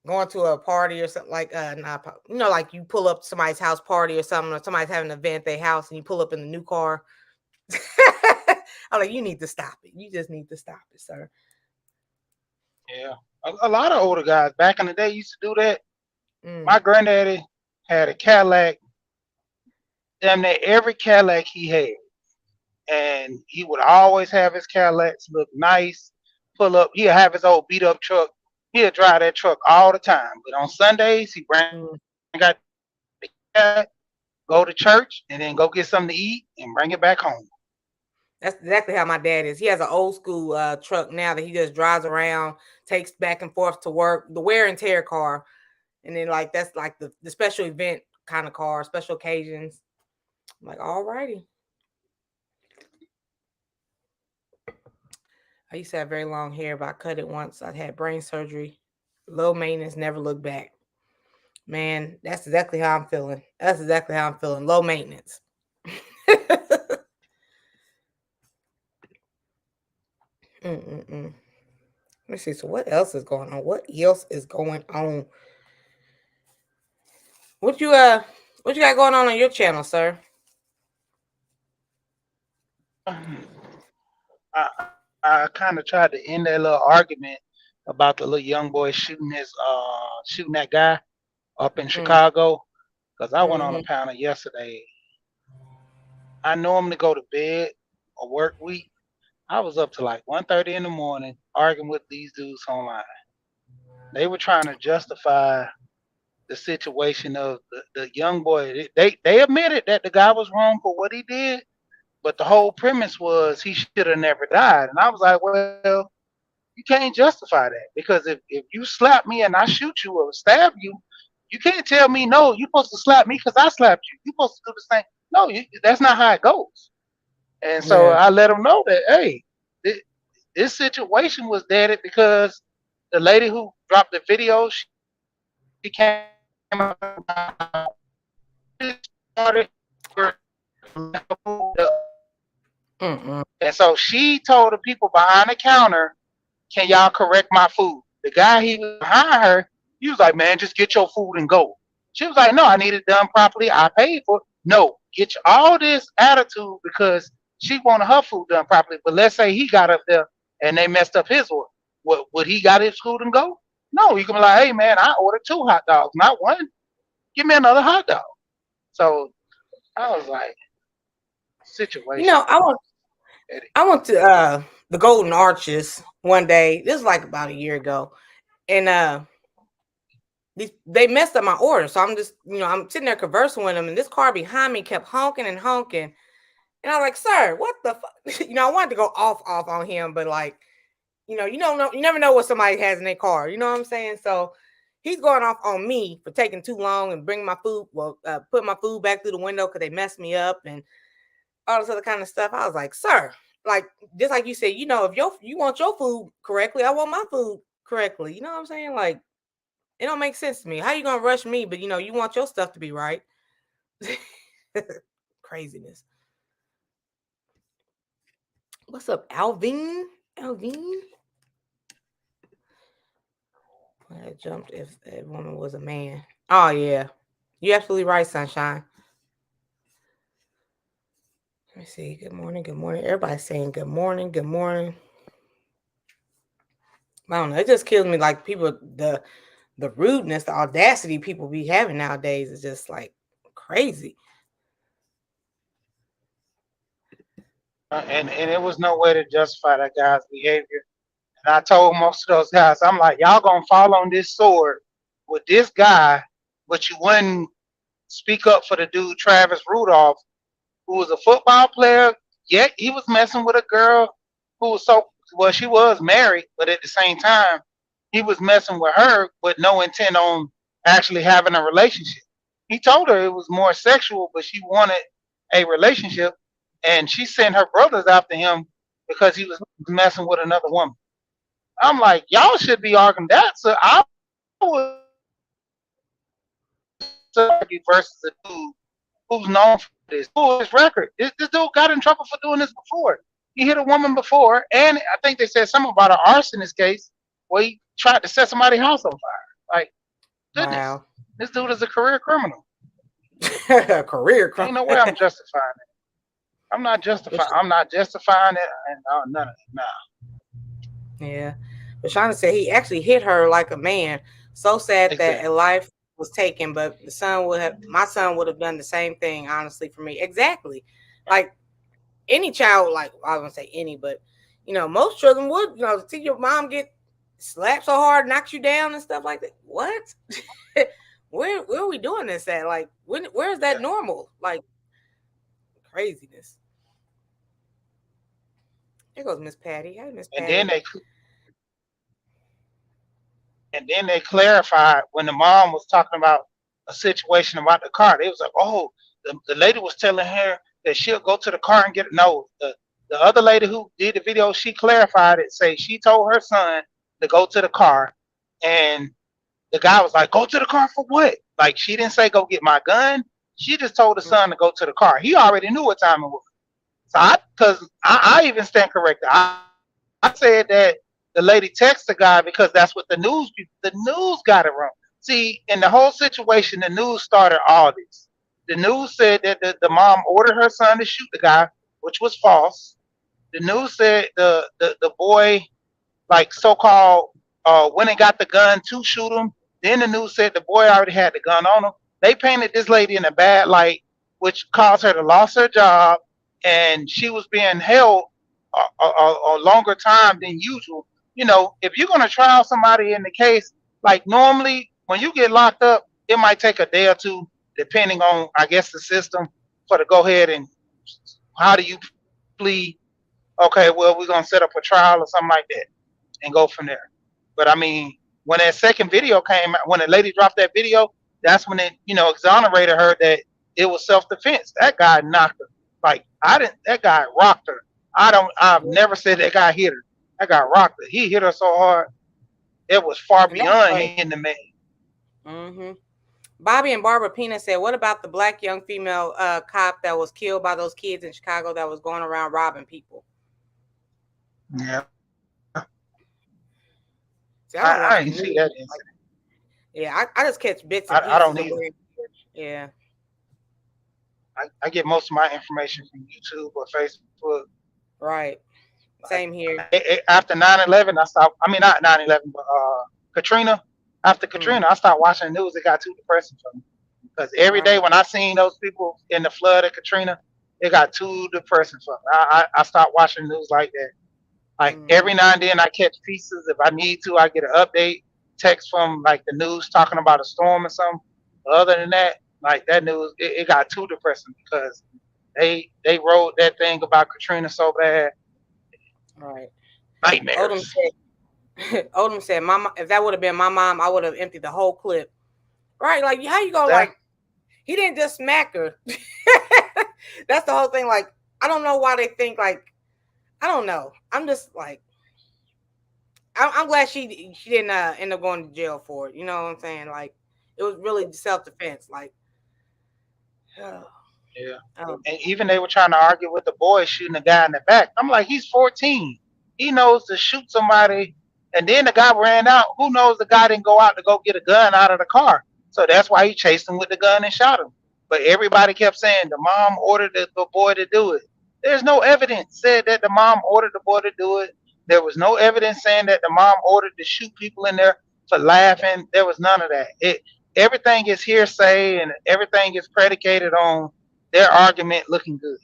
going to a party or something like not like you pull up to somebody's house party or something, or somebody's having an event at their house and you pull up in the new car. I'm like, you need to stop it. You just need to stop it, sir. Yeah, a lot of older guys back in the day used to do that. Mm, My granddaddy had a Cadillac. Damn near every Cadillac he had, and he would always have his Cadillacs look nice. Pull up, he'll have his old beat up truck. He'll drive that truck all the time. But on Sundays, he bring out mm. the Cadillac, go to church, and then go get something to eat and bring it back home. That's exactly how my dad is. He has an old school truck now that he just drives around, takes back and forth to work, the wear and tear car. And then like that's like the special event kind of car, special occasions. I'm like, all righty. I used to have very long hair, but I cut it once. I had brain surgery. Low maintenance, never look back. Man, that's exactly how I'm feeling. That's exactly how I'm feeling. Low maintenance. Mm-mm-mm. Let me see. So what else is going on? What else is going on? What you uh what you got going on your channel, sir? I kind of tried to end that little argument about the little young boy shooting that guy up in Mm, Chicago because I went on a mm-hmm. panel yesterday. I normally go to bed or work week. I was up to like 1:30 in the morning arguing with these dudes online. They were trying to justify the situation of the young boy. They admitted that the guy was wrong for what he did, but the whole premise was he should have never died. And I was like, well, you can't justify that because if you slap me and I shoot you or stab you, you can't tell me no. You're supposed to slap me because I slapped you. You're supposed to do the same. No, that's not how it goes. And so Yeah. I let them know that hey, thi- this situation was deaded because the lady who dropped the video, she came out Mm-mm. and so she told the people behind the counter, "Can y'all correct my food?" The guy he was behind her, he was like, man, just get your food and go. She was like, no, I need it done properly. I paid for it. No, get all this attitude because she wanted her food done properly. But let's say he got up there and they messed up his order. Would he got his food and go? No, you can be like, hey man, I ordered 2 hot dogs, not one. Give me another hot dog. So I was like, You know, situation. I went to the Golden Arches one day. This was like about a year ago, and they messed up my order. So I'm just, I'm sitting there conversing with them, and this car behind me kept honking and honking, and I was like, "Sir, what the fuck?" I wanted to go off on him, but like, you don't know, you never know what somebody has in their car. You know what I'm saying? So he's going off on me for taking too long and bringing my food, putting my food back through the window because they messed me up and all this other kind of stuff. I was like, "Sir, like just like you said, if you want your food correctly, I want my food correctly." You know what I'm saying? Like it don't make sense to me. How you gonna rush me, but you want your stuff to be right? Craziness. What's up, Alvin? Alvin? I jumped if that woman was a man. Oh yeah. You absolutely right, Sunshine. Let me see. Good morning. Good morning. Everybody's saying good morning. Good morning. I don't know. It just kills me. Like people, the rudeness, the audacity people be having nowadays is just like crazy. And it was no way to justify that guy's behavior. And I told most of those guys, I'm like, y'all gonna fall on this sword with this guy, but you wouldn't speak up for the dude Travis Rudolph, who was a football player. Yet he was messing with a girl who was so well, she was married, but at the same time, he was messing with her with no intent on actually having a relationship. He told her it was more sexual, but she wanted a relationship, and she sent her brothers after him because he was messing with another woman. I'm like, y'all should be arguing that. So I would argue versus a dude who's known for this. Who his record? This dude got in trouble for doing this before. He hit a woman before, and I think they said something about an arsonist case where he tried to set somebody's house on fire. Like, goodness, Wow. this dude is a career criminal. Career Ain't crime. no way I'm justifying it. I'm not justifying. I'm not justifying it, and none of it. Nah, Yeah. But Shauna said he actually hit her like a man. So sad that a exactly. life was taken, but my son would have done the same thing, honestly, for me. Exactly. Like any child, like I was gonna say any, but most children would, see your mom get slapped so hard, knocks you down and stuff like that. What? where are we doing this at? Like where is that Yeah. normal? Like craziness. There goes Miss Patty. Hey Miss And then Patty. they clarified when the mom was talking about a situation about the car. They was like, oh, the lady was telling her that she'll go to the car and get it. No, the other lady who did the video, she clarified it. Say she told her son to go to the car, and the guy was like, go to the car for what? Like she didn't say go get my gun. She just told the son to go to the car. He already knew what time it was. So I even stand corrected. I said that the lady texted the guy because that's what the news got it wrong. See, in the whole situation, the news started all this. The news said that the mom ordered her son to shoot the guy, which was false. The news said the boy like so-called went and got the gun to shoot him. Then the news said the boy already had the gun on him. They painted this lady in a bad light, which caused her to lose her job, and she was being held a longer time than usual. If you're gonna trial somebody in the case, like normally when you get locked up, it might take a day or two, depending on I guess the system, for to go ahead and how do you plead? Okay, well we're gonna set up a trial or something like that and go from there. But I mean, when that second video came out, when the lady dropped that video, that's when it, exonerated her that it was self defense. That guy knocked her. Like I didn't. That guy rocked her. I don't. I've never said that guy hit her. That guy rocked her. He hit her so hard it was far And that's beyond right. hitting the man. Mm-hmm. Bobby and Barbara Pena said, "What about the black young female cop that was killed by those kids in Chicago that was going around robbing people?" Yeah. See, I don't I watch the didn't see news. that Like, incident. yeah, I just catch bits and I don't pieces of either. where. Yeah, I get most of my information from YouTube or Facebook. right. Like Same here. after 9/11, I stopped. I mean, not 9/11, but Katrina. After Mm, Katrina, I stopped watching the news. It got too depressing for me because every day right. when I seen those people in the flood of Katrina, it got too depressing for me. I stopped watching the news like that. Like Mm, every now and then, I catch pieces. If I need to, I get an update text from like the news talking about a storm or something. But other than that, like that news, it got too depressing because they wrote that thing about Katrina so bad. right. Odom Nightmares. said, Odom said, "Mama, if that would have been my mom, I would have emptied the whole clip." Right? Like, how you gonna That like? He didn't just smack her. That's the whole thing. Like, I don't know why they think like. I don't know. I'm just like, I'm glad she didn't end up going to jail for it. You know what I'm saying? Like, it was really self defense. Like, yeah. um, And even they were trying to argue with the boy shooting the guy in the back. I'm like, he's 14. He knows to shoot somebody. And then the guy ran out. Who knows the guy didn't go out to go get a gun out of the car. So that's why he chased him with the gun and shot him. But everybody kept saying the mom ordered the boy to do it. There's no evidence said that the mom ordered the boy to do it. There was no evidence saying that the mom ordered to shoot people in there for laughing. There was none of that. Everything is hearsay and everything is predicated on their argument looking good.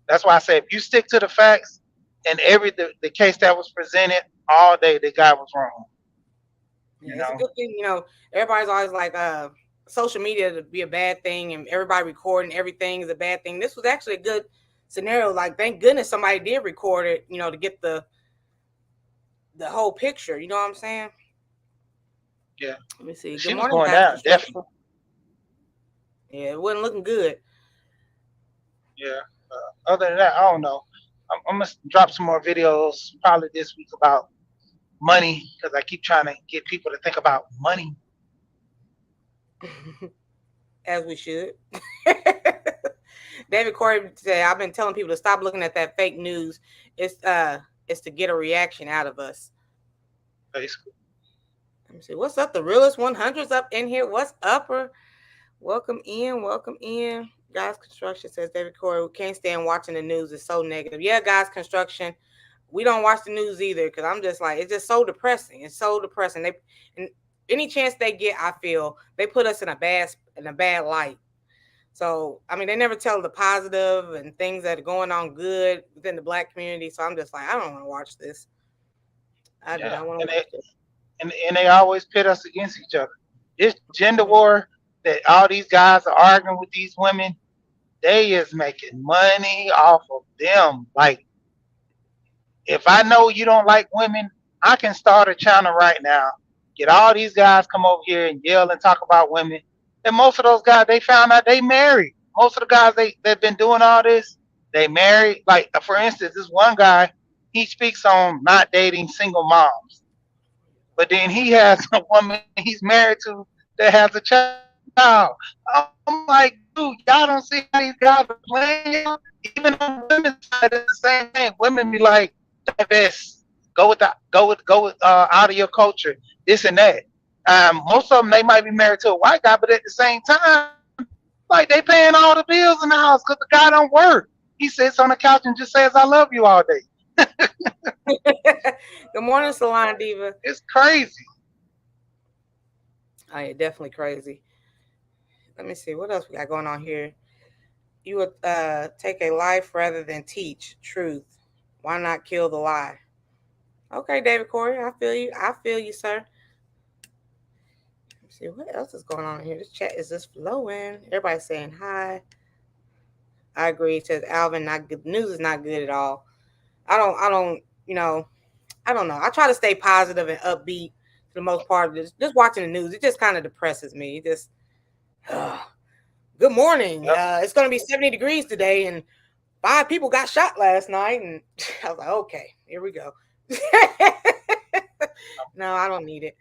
That's why I say if you stick to the facts and the case that was presented all day, the guy was wrong. You yeah, it's a know? good thing. Everybody's always like, social media to be a bad thing, and everybody recording everything is a bad thing. This was actually a good scenario. Like, thank goodness somebody did record it. To get the whole picture. You know what I'm saying? Yeah. Let me see. Good She was morning, going guys. down, Construction. definitely. Yeah, it wasn't looking good. Yeah. Other than that, I don't know. I'm gonna drop some more videos probably this week about money because I keep trying to get people to think about money. As we should. David Corey said, "I've been telling people to stop looking at that fake news. It's to get a reaction out of us." Basically. Let me see. What's up? The realest 100's up in here. What's up? Welcome in. Welcome in. Guys Construction says David Corey. We can't stand watching the news. It's so negative. Yeah, Guys Construction. We don't watch the news either because I'm just like, it's just so depressing. It's so depressing. And any chance they get, I feel they put us in a bad light. So I mean, they never tell the positive and things that are going on good within the black community. So I'm just like, I don't want to watch this. I do Yeah. not want to And watch they this. and they always pit us against each other. This gender Mhm. war that all these guys are arguing with these women, they is making money off of them. Like if I know you don't like women, I can start a channel right now. Get all these guys come over here and yell and talk about women. And most of those guys, they found out they married. Most of the guys they've been doing all this, they married. Like for instance, this one guy, he speaks on not dating single moms, but then he has a woman he's married to that has a child. I'm like, dude, y'all don't see how these guys are playing y'all. Even on the women's side, it's the same thing. Women be like, divest, go with out of your culture, this and that. Most of them they might be married to a white guy, but at the same time, like they paying all the bills in the house because the guy don't work. He sits on the couch and just says, "I love you" all day. Good morning, Salon Diva. It's crazy. Oh, yeah, definitely crazy. Let me see what else we got going on here. You would take a life rather than teach truth. Why not kill the lie? Okay, David Corey, I feel you. I feel you, sir. Let me see what else is going on here. This chat is just flowing. Everybody's saying hi. I agree. It says Alvin, not good. News is not good at all. I don't. I don't know. I try to stay positive and upbeat for the most part. Just watching the news, it just kind of depresses me. It just. Uh, Good morning. Yep. It's going to be 70 degrees today, and 5 people got shot last night. And I was like, okay, here we go. No, I don't need it.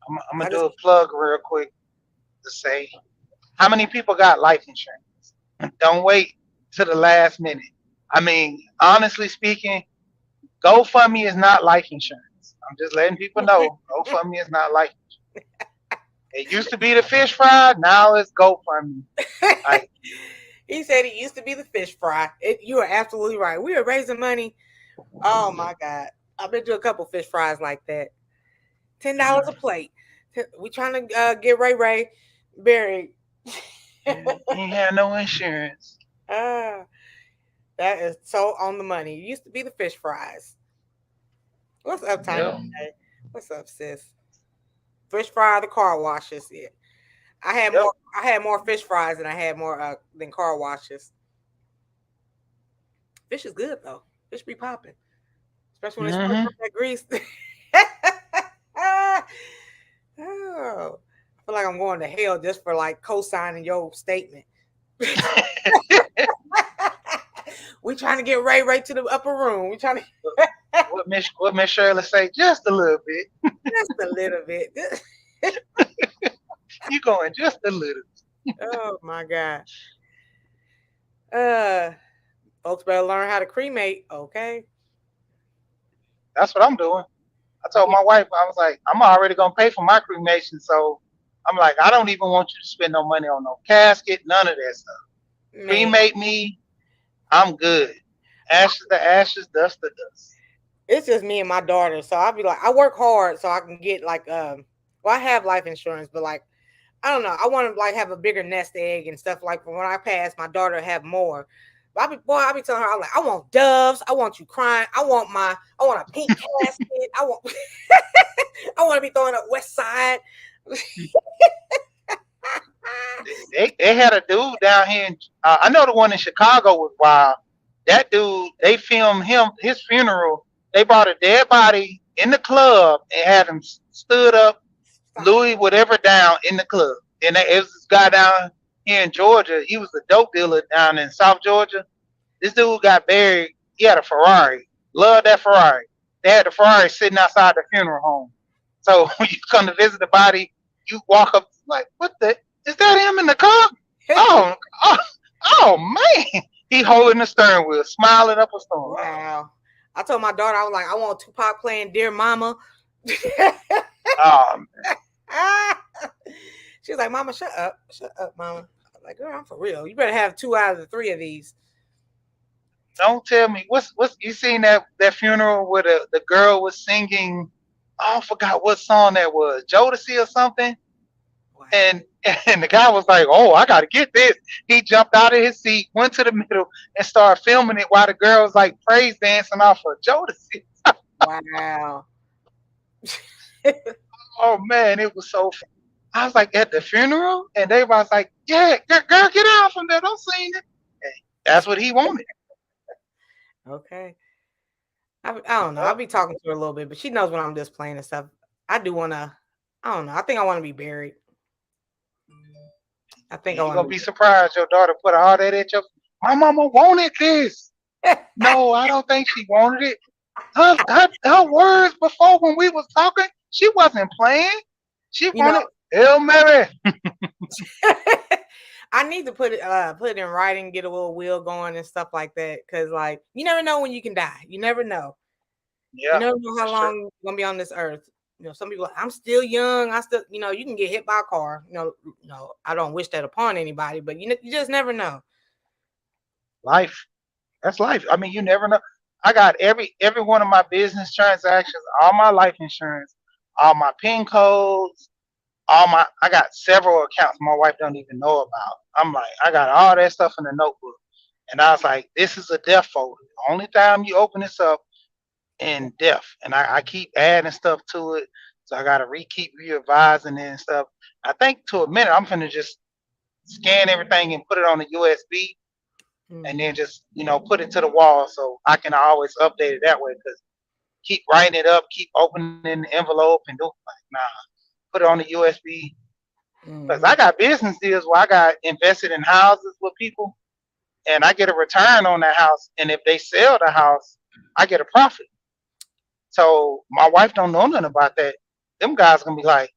I'm gonna I do just a plug real quick to say how many people got life insurance. Don't wait to the last minute. I mean, honestly speaking, GoFundMe is not life insurance. I'm just letting people know GoFundMe is not life. It used to be the fish fry, now it's GoFundMe. Like, He said it used to be the fish fry. You are absolutely right. We are raising money. Oh my God. I've been to a couple fish fries like that. $10 a plate. We trying to get Ray Ray buried. he ain't had no insurance. Ah, that is so on the money. It used to be the fish fries. What's up, Tiny? Yep. What's up, sis? Fish fry, the car washes. Yeah, I had Yep. more. I had more fish fries than I had more than car washes. Fish is good though. Fish be popping, especially when they squirt Hmm. up that grease. Oh, I feel like I'm going to hell just for like co-signing your statement. We trying to get Ray to the upper room. We trying to What Miss Shirley say? Just a little bit. just a little bit. You going just a little. Oh my God. Uh, folks better learn how to cremate. Okay. That's what I'm doing. I I'm told my wife, I was like, I'm already gonna pay for my cremation, so I'm like, I don't even want you to spend no money on no casket, none of that stuff. man. Cremate me, I'm good. Ashes to ashes, dust to dust. It's just me and my daughter. So I'll be like, I work hard so I can get like well, I have life insurance, but like I don't know. I want to like have a bigger nest egg and stuff like when I pass, my daughter have more. But I be telling her, I'm like, I want doves. I want you crying. I want a pink casket. I want to be throwing up West Side. They had a dude down here. I know the one in Chicago was wild. That dude, they filmed his funeral. They brought a dead body in the club and had him stood up, Stop. Louis whatever down in the club. And it was this guy down here in Georgia. He was a dope dealer down in South Georgia. This dude got buried. He had a Ferrari. Loved that Ferrari. They had the Ferrari sitting outside the funeral home. So when you come to visit the body, you walk up like, what the? Is that him in the car? Oh, oh, oh man. He holding the steering wheel, smiling up a storm. Wow. I told my daughter, I was like, I want Tupac playing Dear Mama. Um, She was like, Mama, shut up. Shut up, Mama. I was like, girl, I'm for real. You better have 2 out of the 3 of these. don't tell me what's you seen that funeral where the girl was singing. Oh, I forgot what song that was, Jodeci or something. Wow. And and the guy was like, "Oh, I gotta get this." He jumped out of his seat, went to the middle, and started filming it while the girl was like praise dancing off of Jodeci. Wow. Oh man, it was so. I was like at the funeral, and they was like, "Yeah, girl, get out from there! Don't sing it." Hey, that's what he wanted. Okay. I don't know. I'll Yep. be talking to her a little bit, but she knows when I'm just playing and stuff. I do want to, I don't know. I think I want to be buried. I think I You're want to gonna be surprised your daughter put all that at your. My mama wanted this. be. No, I don't think she wanted it. Her words before when we was talking, she wasn't playing. She You know, wanted Hail Mary. I need to put it in writing, get a little will going and stuff like that. Cause like you never know when you can die. You never know. You Yeah, never know how that's true. long you're gonna be on this earth. You know, some people I'm still young. I still, you can get hit by a car. I don't wish that upon anybody, but you just never know. Life. That's life. I mean, you never know. I got every one of my business transactions, all my life insurance, all my PIN codes, all my I got several accounts my wife don't even know about. I'm like, I got all that stuff in the notebook. And I was like, this is a death folder. The only time you open this up in death. And I keep adding stuff to it. So I gotta keep revising it and stuff. I think to a minute I'm gonna just scan everything and put it on a USB and Mm-hmm. then just, put it to the wall so I can always update it that way because keep writing it up, keep opening the envelope and do like nah, put it on the USB. Because Mm-hmm. I got business deals where I got invested in houses with people and I get a return on that house. And if they sell the house, I get a profit. So my wife don't know nothing about that. Them guys gonna be like,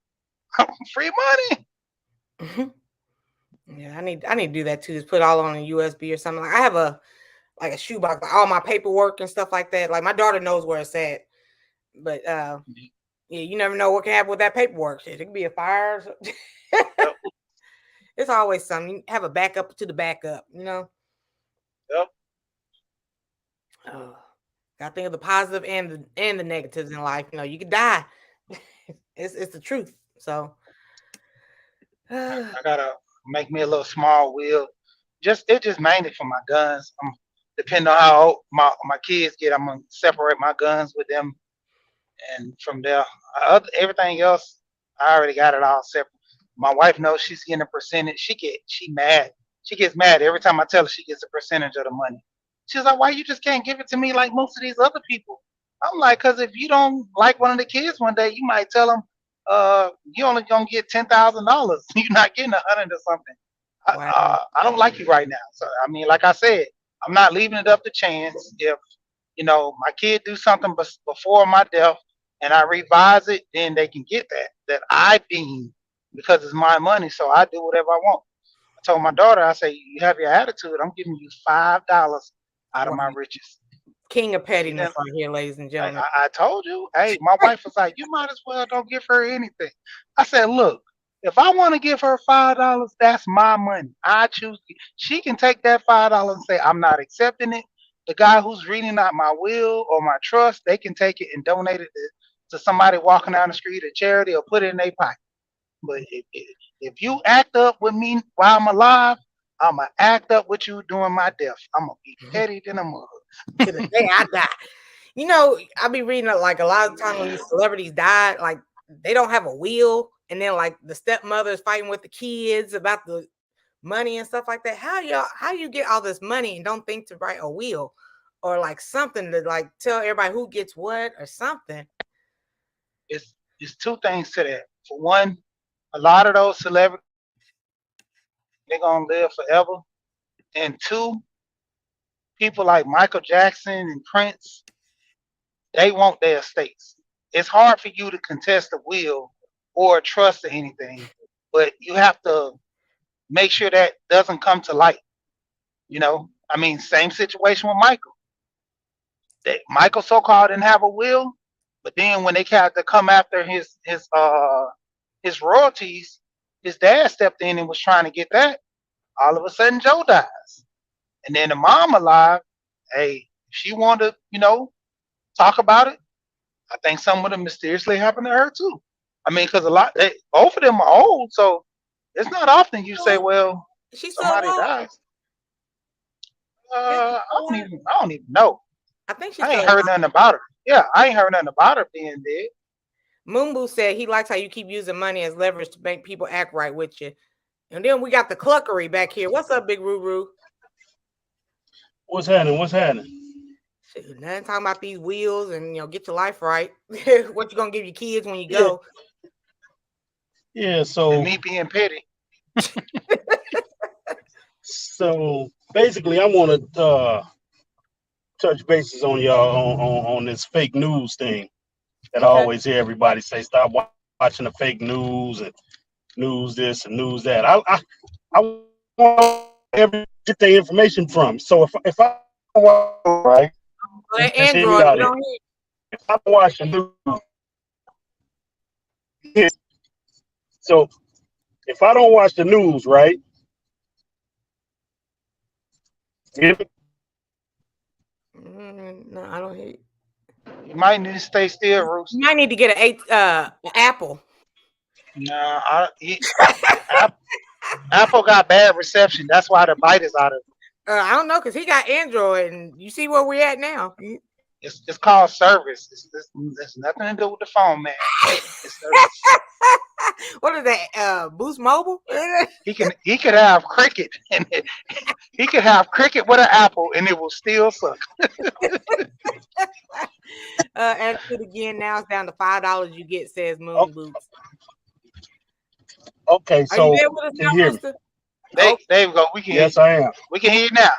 free money. Yeah, I need to do that too. Just put it all on a USB or something. Like I have a shoebox, like all my paperwork and stuff like that. Like my daughter knows where it's at. But yeah, you never know what can happen with that paperwork shit. It could be a fire. Yep. It's always something. You have a backup to the backup, you know. Yep. Gotta think of the positive and the negatives in life. You know, you could die. It's the truth. So I gotta make me a little small wheel. Just mainly for my guns. Depending on how old my kids get, I'm gonna separate my guns with them, and from there, everything else, I already got it all separate. My wife knows she's getting a percentage. She mad. She gets mad every time I tell her she gets a percentage of the money. She's like, "Why you just can't give it to me like most of these other people?" I'm like, "Cause if you don't like one of the kids one day, you might tell them, you only gonna get $10,000. You're not getting 100 or something. wow, I don't like you right now." So I mean, like I said, I'm not leaving it up to chance. If my kid do something before my death, and I revise it, then they can get that I deem, because it's my money. So I do whatever I want. I told my daughter, I say, "You have your attitude. I'm giving you $5 out of wow. my riches." King of She pettiness didn't. right here, ladies and gentlemen. I told you. Hey, my wife was like, "You might as well don't give her anything." I said, "Look, if I want to give her $5, that's my money. I choose. She can take that $5 and say, I'm not accepting it. The guy who's reading out my will or my trust, they can take it and donate it to somebody walking down the street, a charity, or put it in their pocket. But if you act up with me while I'm alive, I'm going to act up with you during my death. I'm going to be petty than a mother." To the day I die. You know, I be reading like a lot of times when these celebrities die, like they don't have a will, and then like the stepmother is fighting with the kids about the money and stuff like that. How you get all this money and don't think to write a will or like something to like tell everybody who gets what or something? It's two things to that. For one, a lot of those celebrities, they're going to live forever. And two, people like Michael Jackson and Prince, they want their estates. It's hard for you to contest a will or a trust or anything, but you have to make sure that doesn't come to light. I mean, same situation with Michael. Michael so-called didn't have a will, but then when they had to come after his royalties, his dad stepped in and was trying to get that. All of a sudden, Joe dies, and then the mom alive. Hey, she wanted to, talk about it. I think some of them mysteriously happened to her too. I mean, because both of them are old, so it's not often you say, "Well, She's still somebody alive. dies." Is she I still don't alive? even, I don't even know. I think she's I still ain't alive. heard nothing about her. Yeah, I ain't heard nothing about her being dead. Moonboo said he likes how you keep using money as leverage to make people act right with you. And then we got the cluckery back here. What's up, Big Ruru? What's happening? What's happening? Shit, nothing talking about these wheels and get your life right. What you gonna give your kids when you Yeah, go? yeah. And So, me being petty. so basically, I want to touch bases on y'all on this fake news thing that I Okay. always hear everybody say. Stop watching the fake news and news this and news that. I want every get their information from. So if I watch, right, Well, just hear me Android, out we here. don't hear. If I watch the news, so if I don't watch the news, right? No, I don't hear. You might need to stay still, Rooster. You might need to get an Apple. No, Apple got bad reception. That's why the bite is out of it. I don't know because he got Android, and you see where we're at now. It's called service. It's nothing to do with the phone, man. It's service. What is that? Boost Mobile? He could have cricket and he could have cricket with an apple and it will still suck. And it again now it's down to $5 you get, says Moon Okay, Boots. okay, Are you so there with us can now, you hear me? Rooster? There, there we go. We can hear you. Yes, I am. We can hear you now.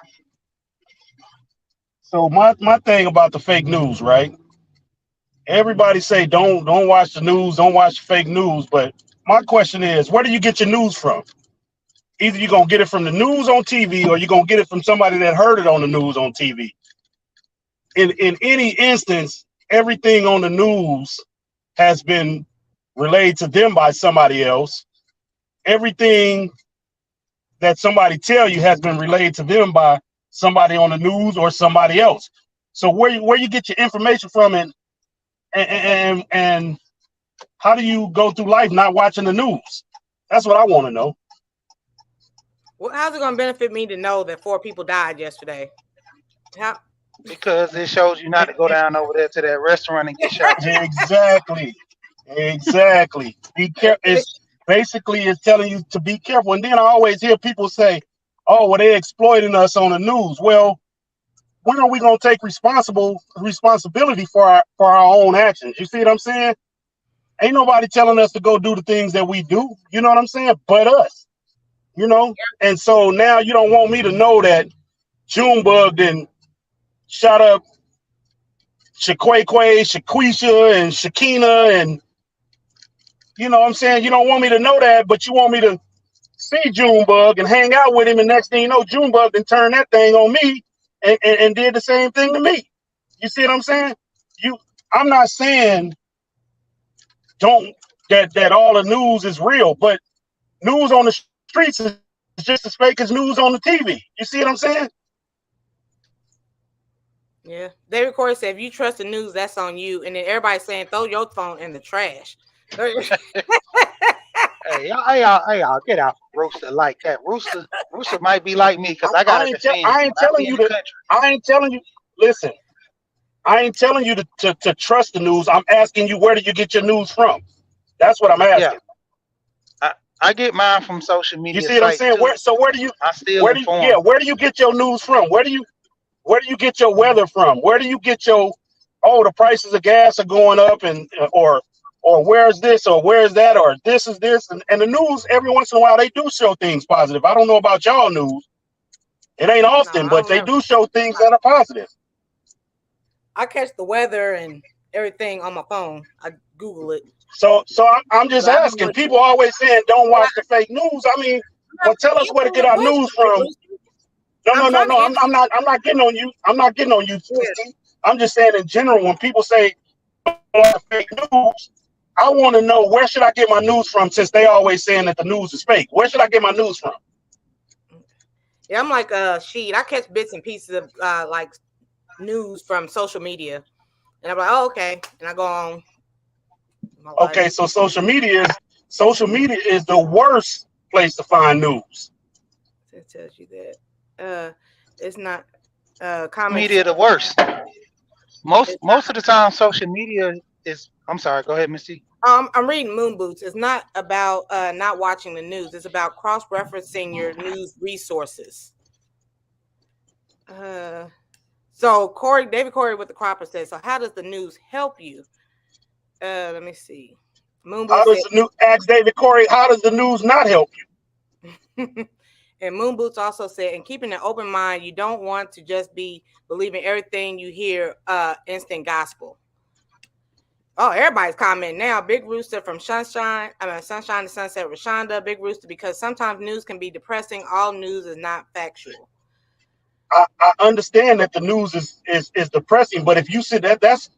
So my thing about the fake news, right? Everybody say don't watch the news, don't watch fake news, but my question is, where do you get your news from? Either you're gonna get it from the news on TV or you're gonna get it from somebody that heard it on the news on TV. In any instance, everything on the news has been relayed to them by somebody else. Everything that somebody tell you has been relayed to them by somebody on the news or somebody else. So where you get your information from, and how do you go through life not watching the news? That's what I want to know. Well, how's it gonna benefit me to know that 4 people died yesterday? How? because it shows you not to go down over there to that restaurant and get shot too. Exactly. Exactly. Be careful. It's telling you to be careful. And then I always hear people say, "Oh, well, they're exploiting us on the news." Well, when are we going to take responsibility for our own actions? You see what I'm saying? Ain't nobody telling us to go do the things that we do. You know what I'm saying? But us. You know. And so now you don't want me to know that Junebug then shot up Shaquaque, Shaquisha, and Shakina, and you know what I'm saying? You don't want me to know that, but you want me to see Junebug and hang out with him, and next thing you know, Junebug then turned that thing on me and did the same thing to me. You see what I'm saying? I'm not saying don't that all the news is real, but news on the streets is just as fake as news on the TV. You see what I'm saying? Yeah. David Corey said, if you trust the news, that's on you. And then everybody's saying, throw your phone in the trash. Hey, y'all, get out, Rooster like that. Rooster might be like me because I gotta defend I him ain't when I telling be in you the to. country. I ain't telling you. Listen, I ain't telling you to trust the news. I'm asking you, where do you get your news from? That's what I'm Yeah, asking. I get mine from social You media see what I'm sites saying? too. I still inform. Where do you get your news from? Where do you get your weather from? Where do you get your, oh, the prices of gas are going up, and or where's this or where's that, or this is this, and the news every once in a while they do show things positive. I don't know about y'all news. It ain't No, often, I but don't they never. do show things that are positive. I catch the weather and everything on my phone. I Google it. So I'm just But I don't know. asking. People always saying don't watch the fake news. I mean, I'm well, tell us where to answering get your our question, news Big from. Rooster. No, I'm no, no, trying to no. answer. I'm not getting on you. I'm not getting on you, Yeah. TC. I'm just saying in general, when people say fake news, I want to know, where should I get my news from, since they always saying that the news is fake. Where should I get my news from? Yeah, I'm like sheet. I catch bits and pieces of like news from social media, and I'm like, oh, okay, and I go on my life. Okay, so social media is the worst place to find news. It tells you that. It's not Social comments. media the worst. Most It's most of the time, social media is. I'm sorry. Go ahead, Missy. I'm reading Moon Boots. It's not about not watching the news. It's about cross referencing your news resources. Uh, so David Corey with the Cropper says, so how does the news help you? Let me see. Moon How Boots does said, the news, ask David Corey, how does the news not help you? and Moon Boots also said, and keeping an open mind, you don't want to just be believing everything you hear instant gospel. Oh, everybody's commenting now. Big Rooster from Sunshine to Sunset, Rashonda, Big Rooster, because sometimes news can be depressing. All news is not factual. I understand that the news is depressing, but if you sit that's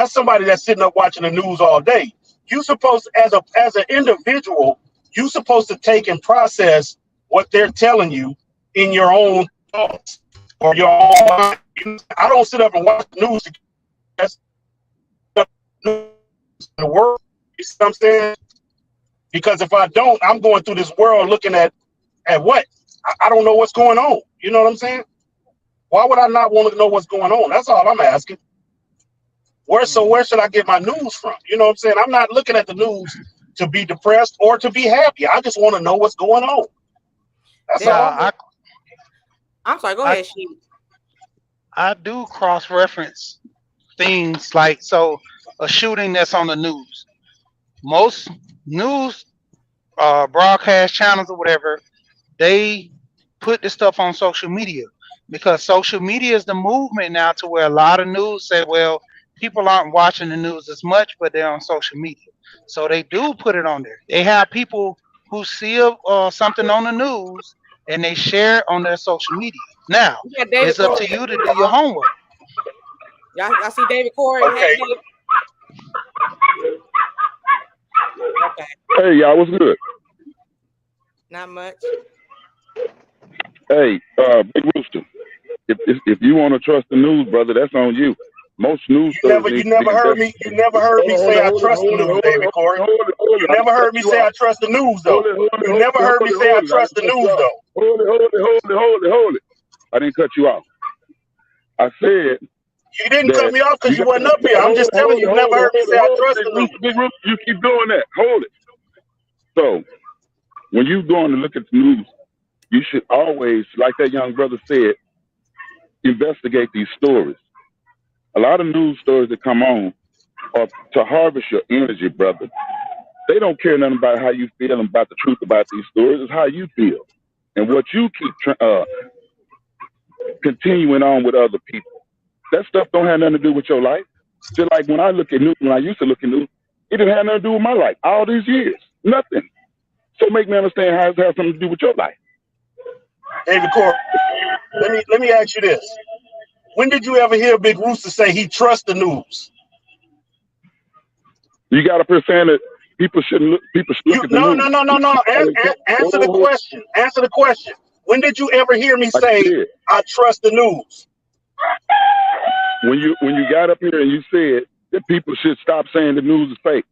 somebody that's sitting up watching the news all day. You supposed, as an individual, you supposed to take and process what they're telling you in your own thoughts or your own mind. I don't sit up and watch the news to guess the world. You see what I'm saying? Because if I don't, I'm going through this world looking at what? I don't know what's going on. You know what I'm saying? Why would I not want to know what's going on? That's all I'm asking. Where should I get my news from? You know what I'm saying? I'm not looking at the news to be depressed or to be happy. I just want to know what's going on. That's There, all. Nah, I'm sorry. Go I ahead, she. I do cross reference things like so a shooting that's on the news. Most news broadcast channels or whatever, they put this stuff on social media because social media is the movement now to where a lot of news say, well, people aren't watching the news as much, but they're on social media. So they do put it on there. They have people who see something on the news and they share it on their social media. Now, You got David it's up Corey. to you to do your homework. Y'all see David Corey? Okay. Hey, David. Okay. Hey, y'all, what's good? Not much. Hey, Big Rooster, if you want to trust the news, brother, that's on you. Most news stories You need to be never heard me. You investigated. never heard me say I trust the news, David Corey. You I never didn't cut heard me you say I off. trust the news, though. You never heard me say I I trust the didn't cut you news, off. though. Hold it. I didn't cut you off. I said You didn't cut that me off because you wasn't up here. I'm just telling you, you never heard me say I trust the news. Big Rooster, you keep doing that. Hold it. So when you going to look at the news, you should always, like that young brother said, investigate these stories. A lot of news stories that come on are to harvest your energy, brother. They don't care nothing about how you feel and about the truth about these stories. It's how you feel and what you keep continuing on with other people. That stuff don't have nothing to do with your life. Just like when I look at news, when I used to look at news, it didn't have nothing to do with my life all these years. Nothing. So make me understand how it has something to do with your life. David Corey, let me ask you this. When did you ever hear Big Rooster say he trusts the news? You got to saying that people should look at the No. news. Answer the question. Answer the question. When did you ever hear me say I trust the news? When you got up here and you said that people should stop saying the news is fake.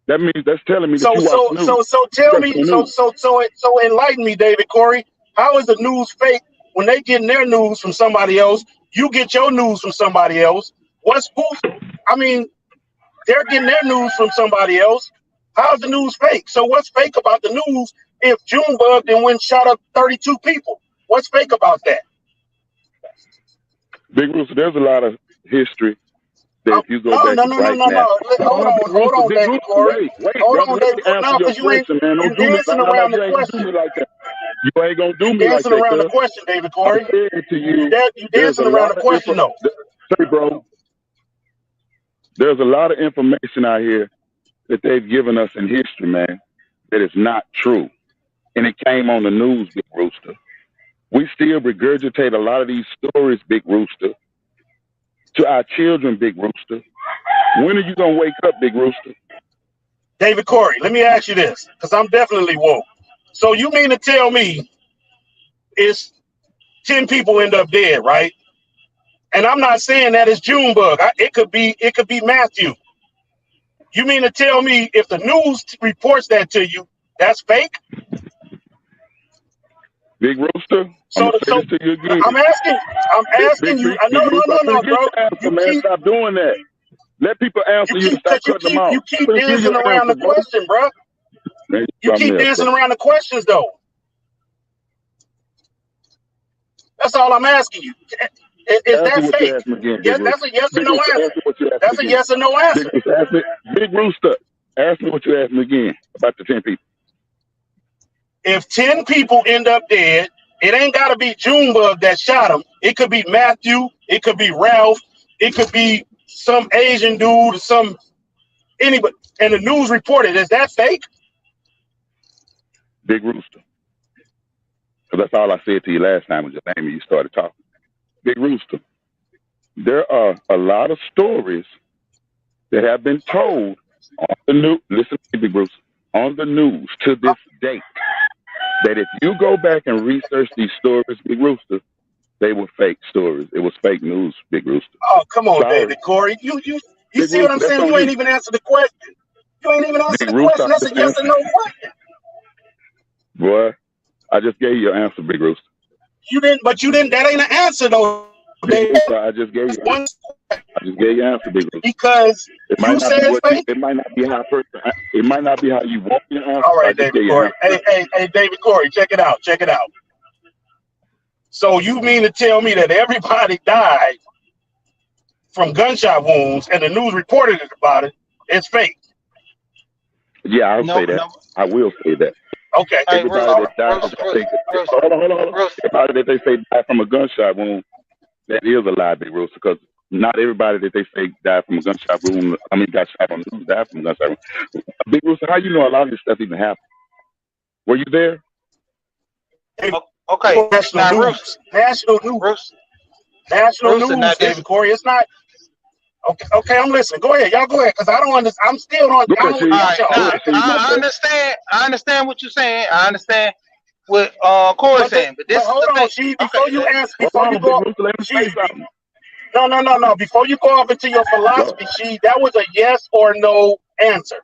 That means that's telling me that you watch the news. So tell me, so enlighten me, David Corey. How is the news fake when they getting their news from somebody else? You get your news from somebody else. What's proof? I mean, they're getting their news from somebody else. How's the news fake? So what's fake about the news if Junebug then went shot up 32 people? What's fake about that? Big Rooster, there's a lot of history that if you go back no. Hold on, David Corey. Hold on, David. No, because you dancing around the question. You ain't gonna do me like that. You dancing around the question, David Corey. I'm saying to you, you dancing around the question, though. Say, bro, there's a lot of information out here that they've given us in history, man, that is not true. And it came on the news, Big Rooster. We still regurgitate a lot of these stories, Big Rooster, to our children, Big Rooster. When are you going to wake up, Big Rooster? David Corey, let me ask you this, because I'm definitely woke. So you mean to tell me it's 10 people end up dead, right? And I'm not saying that it's Junebug. It could be Matthew. You mean to tell me if the news reports that to you, that's fake? Big Rooster, I'm gonna say this to you again. I'm asking you. No, bro. Stop doing that. Let people answer you. Stop cutting them off. You keep dancing around the question, bro. You keep dancing around the questions, though. That's all I'm asking you. Is that fake? Yes, that's a yes or no answer. That's a yes or no answer. Big Rooster, ask me what you asked me again about the 10 people. If 10 people end up dead, it ain't got to be Junebug that shot him. It could be Matthew. It could be Ralph. It could be some Asian dude, anybody. And the news reported. Is that fake? Big Rooster. So that's all I said to you last time was your name and you started talking. Big Rooster. There are a lot of stories that have been told on the news. Listen to me, Big Rooster. On the news to this date. That if you go back and research these stories, Big Rooster, they were fake stories. It was fake news, Big Rooster. Oh, come on, David Corey. You see what I'm saying? You ain't even answered the question. You ain't even answered the question. That's a yes or no question. Boy, I just gave you your answer, Big Rooster. You didn't. That ain't an answer, though, David. I just gave you. I just gave you an answer, Big Rooster. Because you said it's fake. It might not be how it might not be how you want your answer. All right, David Corey. Hey, David Corey, check it out. So you mean to tell me that everybody died from gunshot wounds and the news reported about it? It's fake. Yeah, I'll say that. I will say that. Okay. Everybody that died, hold on. Everybody that they say died from a gunshot wound, that is a lie, Big Rooster, because not everybody that they say died from a gunshot wound, got shot on the news, died from a gunshot wound. Big Rooster, how you know a lot of this stuff even happened? Were you there? Okay. National news. National Rooster, now news, this David Corey. It's not. Okay, I'm listening. Go ahead, y'all. Go ahead, because I don't understand. I'm still on. Go I ahead, don't see. all get right. y'all. Go Now ahead, see, my I bad. understand. I understand what you're saying. I understand what Corey's saying. But But this is hold the on, thing. she. Okay. Before you answer, What's before you wrong, Big go, Rooster? Let me say she. something. No. Before you go off into your Go. philosophy, she. That was a yes or no answer.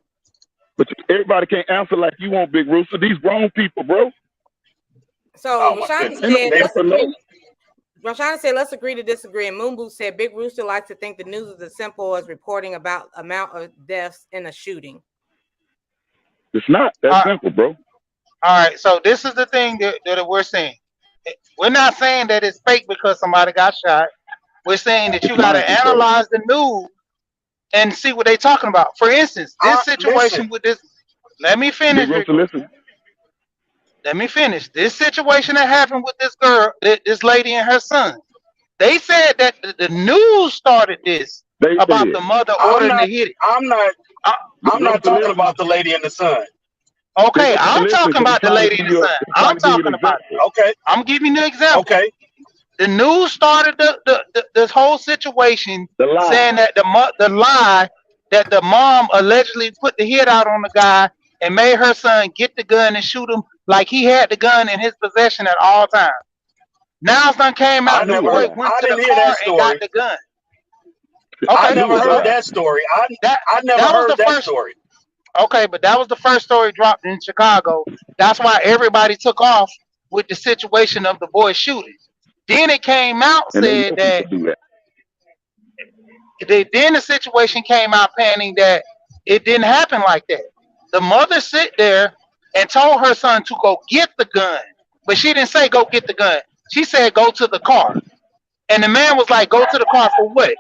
But everybody can't answer like you want, Big Rooster. These grown people, bro. So Oh my Rashana goodness. Ain't no said, yes let's or agree. no. Rashana said, let's agree to disagree. And Moon Boo said, Big Rooster likes to think the news is as simple as reporting about amount of deaths in a shooting. It's not that All right. simple, bro. All right. So this is the thing that we're saying. We're not saying that it's fake because somebody got shot. We're saying that It's you got to mind control. analyze the news and see what they're talking about. For instance, this Listen. situation with this. Let me finish, Big Big Rooster, Rooster. listen. Let me finish. This situation that happened with this girl, this lady and her son. They said that the news started this They about said. the mother I'm ordering to not. hit it. I'm not. Uh, Big I'm not Rooster, talking listen. about the lady and the son. Big okay, Rooster, I'm listen, talking because about the lady and the son. I'm I'm trying to give you an talking about it. example. Okay. I'm giving you an example. Okay. The news started this whole situation The lie. saying that the lie that the mom allegedly put the hit out on the guy and made her son get the gun and shoot him like he had the gun in his possession at all times. Now it's done came I out the knew boy it. went I to the didn't hear that car and got story. the gun. I Okay, I knew never it, heard though. that story. that I never that was heard the that first. story. Okay, but that was the first story dropped in Chicago. That's why everybody took off with the situation of the boy shooting. Then it came out And they said know people that do that. then the situation came out panning that it didn't happen like that. The mother sit there and told her son to go get the gun, but she didn't say go get the gun. She said go to the car, and the man was like, "Go to the car for what?"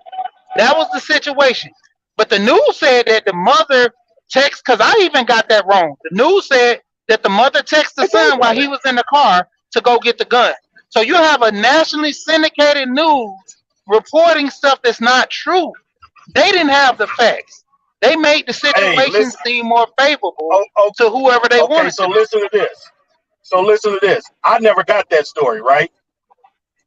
That was the situation. But the news said that the mother text because I even got that wrong. The news said that the mother texted the I told son while y'all he that. was in the car to go get the gun. So you have a nationally syndicated news reporting stuff that's not true. They didn't have the facts. They made the Hey, situation listen. seem more favorable Oh, oh, to whoever they okay. wanted So to be. listen to this. I never got that story, right?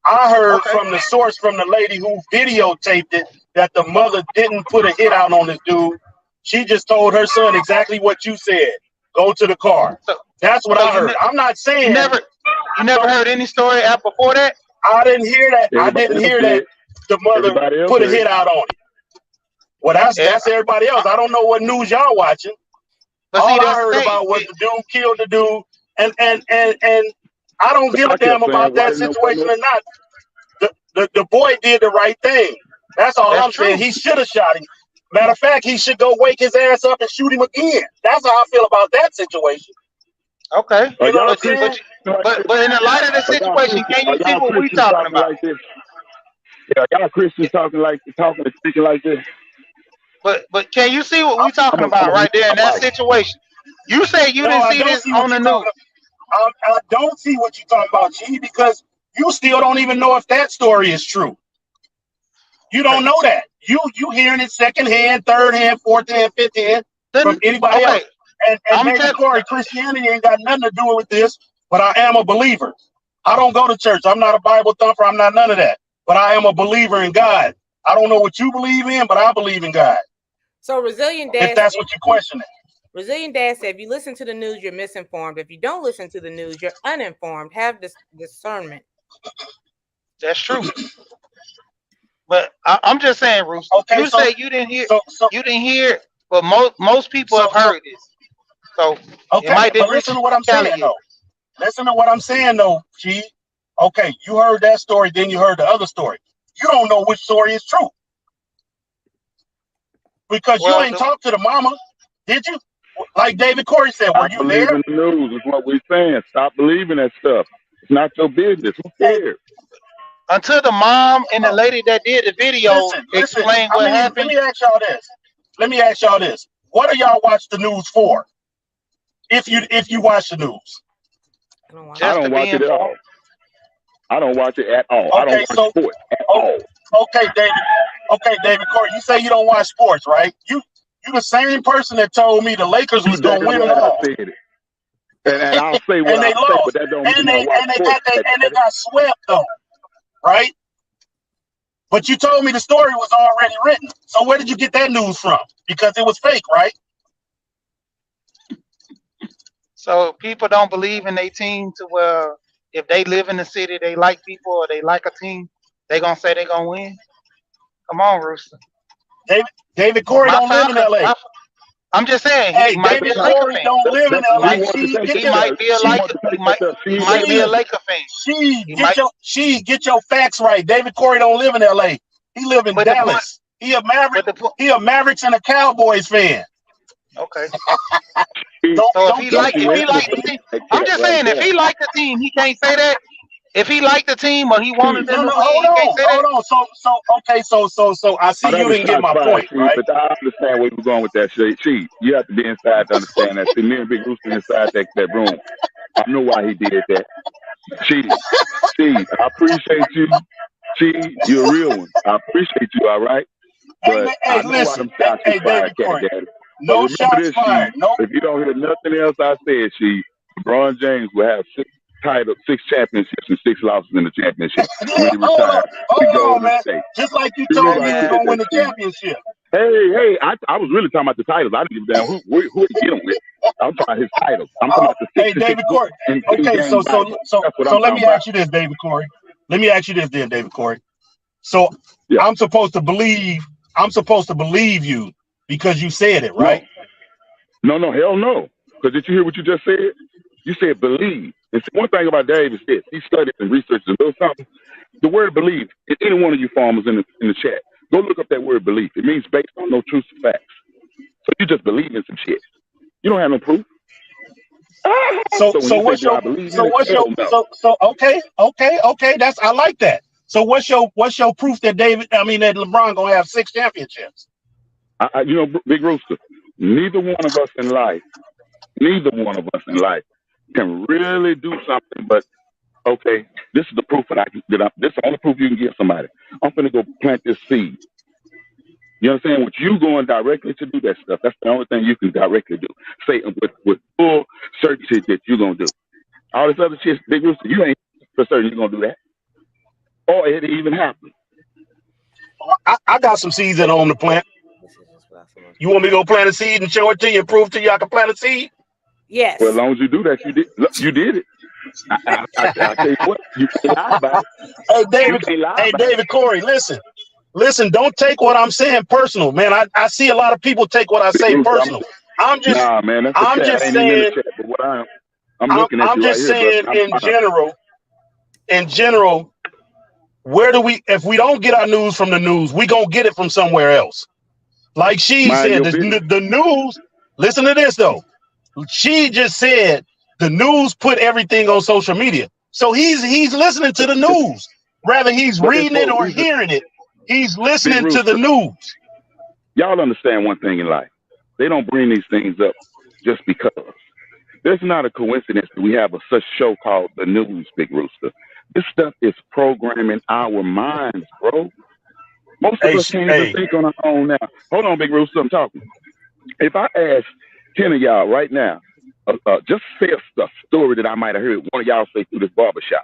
I heard Okay. from the source from the lady who videotaped it that the mother didn't put a hit out on this dude. She just told her son exactly what you said. Go to the car. So That's what so I heard. I'm not you saying never you never so. heard any story out before that? I didn't hear that. I Everybody didn't else hear that did. the mother Everybody else put a heard. hit out on it. Well, Yeah. that's everybody else. I don't know what news y'all watching. But see, All I that's the heard thing. about was the dude killed the dude, and I don't give a I damn kept saying, about why that didn't nobody situation know? or not. The boy did the right thing. That's all That's I'm saying. true. He should have shot him. Matter of fact, he should go wake his ass up and shoot him again. That's how I feel about that situation. Okay. Are You know what y'all I'm But you, saying? but Christians you, like this? but in the light of the situation, can Are you see y'all what we Christians talking talking about? like this? Yeah, y'all Christians talking and speaking like this? But can you see what I'm, we talking I'm about gonna right mute there my in that mic. situation? You say you no, didn't I see don't this see on what the you're news. talking about. I don't see what you're talking about, G, because you still don't even know if that story is true. You don't Okay. know that. You hearing it second hand, third hand, fourth hand, fifth hand from Then anybody okay. else. And I'm David telling. Corey, Christianity ain't got nothing to do with this, but I am a believer. I don't go to church. I'm not a Bible thumper. I'm not none of that. But I am a believer in God. I don't know what you believe in, but I believe in God. So Resilient If Dad, that's what you're questioning. Resilient Dad said, if you listen to the news, you're misinformed. If you don't listen to the news, you're uninformed. Have this discernment. That's true. But I'm just saying, Rooster. Okay, You say you didn't hear. so You didn't hear it, but most people so have so heard this. So it okay, might but have been listen to what I'm saying retaliated. though. Listen to what I'm saying though, G. Okay, you heard that story, then you heard the other story. You don't know which story is true because you Well, ain't talked to the mama, did you? Like David Corey said, were Stop you there? believing the news is what we're saying. Stop believing that stuff. It's not your business. Who Hey, cares? until the mom and the uh, lady that did the video listen. explain I what mean, let happened. me ask y'all this. What do y'all watch the news for? If you watch the news, I don't want I Just to. to don't be watch it at informed. all. I don't watch it at all. I don't okay. watch So, sports at oh, all. okay, David. Okay, David Corey, you say you don't watch sports, right? You the same person that told me the Lakers You was gonna damn win it right I all, said it. And I'll say what and they I say, but lost, that don't and mean I watch they sports. got swept though, right? But you told me the story was already written. So where did you get that news from? Because it was fake, right? So people don't believe in their team to where if they live in the city, they like people or they like a team, they gonna say they gonna win. Come on, Rooster. David Corey My don't live in Falcons. LA. I'm just saying Hey, he might be David a Laker Corey fan. don't live in That's what LA. he wanted to She take get right He the there. might be a He Laker. wanted to He take right might. there. He might be a she Laker fan. He might. get your facts right. David Corey don't live in LA. He live in But the point. Dallas. He a Maverick. But the point. He a Mavericks and a Cowboys fan. Okay. He, So if Don't he give don't like it you if to he ever me. like the believe team, that I'm cat just right saying if there. he like the team, he can't say that. If he like the team or he See, wanted them to win, Hold he can't say that. on. So I see oh, that you was didn't get shots my fired, point, see, right? but I understand where you were going with that shit. See, you have to be inside to understand that. See, me and Big Rooster inside that room. I know why he did that. She, I appreciate you. She, you're a real one. I appreciate you, all right? But I know why Listen. them shots was fired, David Cat Corey, Daddy. But no remember shots this, fired. she, No. if you don't hear nothing else I said, she, LeBron James will have six championships and 6 losses in the championship when he retires to Hold on, Golden man. State. Just like you You told remember me I he was said gonna that, win the she. championship. Hey, I was really talking about the titles. I didn't give a damn who he get them with. I'm talking about his titles. I'm talking about the Hey, 66 David Corey. and 10 Okay, game Bible. That's what so I'm let talking me about. ask you this, David Corey. Let me ask you this, then, David Corey. So Yeah. I'm supposed to believe you because you said it, right? No, hell no. Because did you hear what you just said? You said believe. And see, one thing about Dave is this: he studied and researched a little something. The word believe. If any one of you farmers in the chat, go look up that word belief. It means based on no truth facts. So you just believe in some shit. You don't have no proof. So when you say, do I believe in it? Hell no. Okay. That's I like that. So what's your proof that that LeBron gonna have 6 championships? Big Rooster, neither one of us in life can really do something but, okay, this is the proof this is the only proof you can give somebody. I'm going to go plant this seed. You understand? What you going directly to do that stuff, that's the only thing you can directly do. Say with full certainty that you're going to do. All this other shit, Big Rooster, you ain't for certain you're going to do that. Or it even happen. I got some seeds at home to plant. You want me to go plant a seed and show it to you and prove to you I can plant a seed? Yes. Well, as long as you do that, you did it. I tell you what, you can't lie about it. Hey, David Corey, listen, don't take what I'm saying personal, man. I see a lot of people take what I say personal. I'm just man, that's the chat. I ain't even in the chat, but what I'm looking at you right here, brother. In general, where do if we don't get our news from the news, we gonna get it from somewhere else. Like she said, the news, listen to this though. She just said the news put everything on social media. So he's listening to the news. Rather he's reading it or hearing it. He's listening to the news. Y'all understand one thing in life. They don't bring these things up just because. There's not a coincidence that we have such show called The News, Big Rooster. This stuff is programming our minds, bro. Most of us can't even think on our own now. Hold on, Big Rooster, I'm talking. If I ask 10 of y'all right now, just say a story that I might have heard one of y'all say through this barbershop.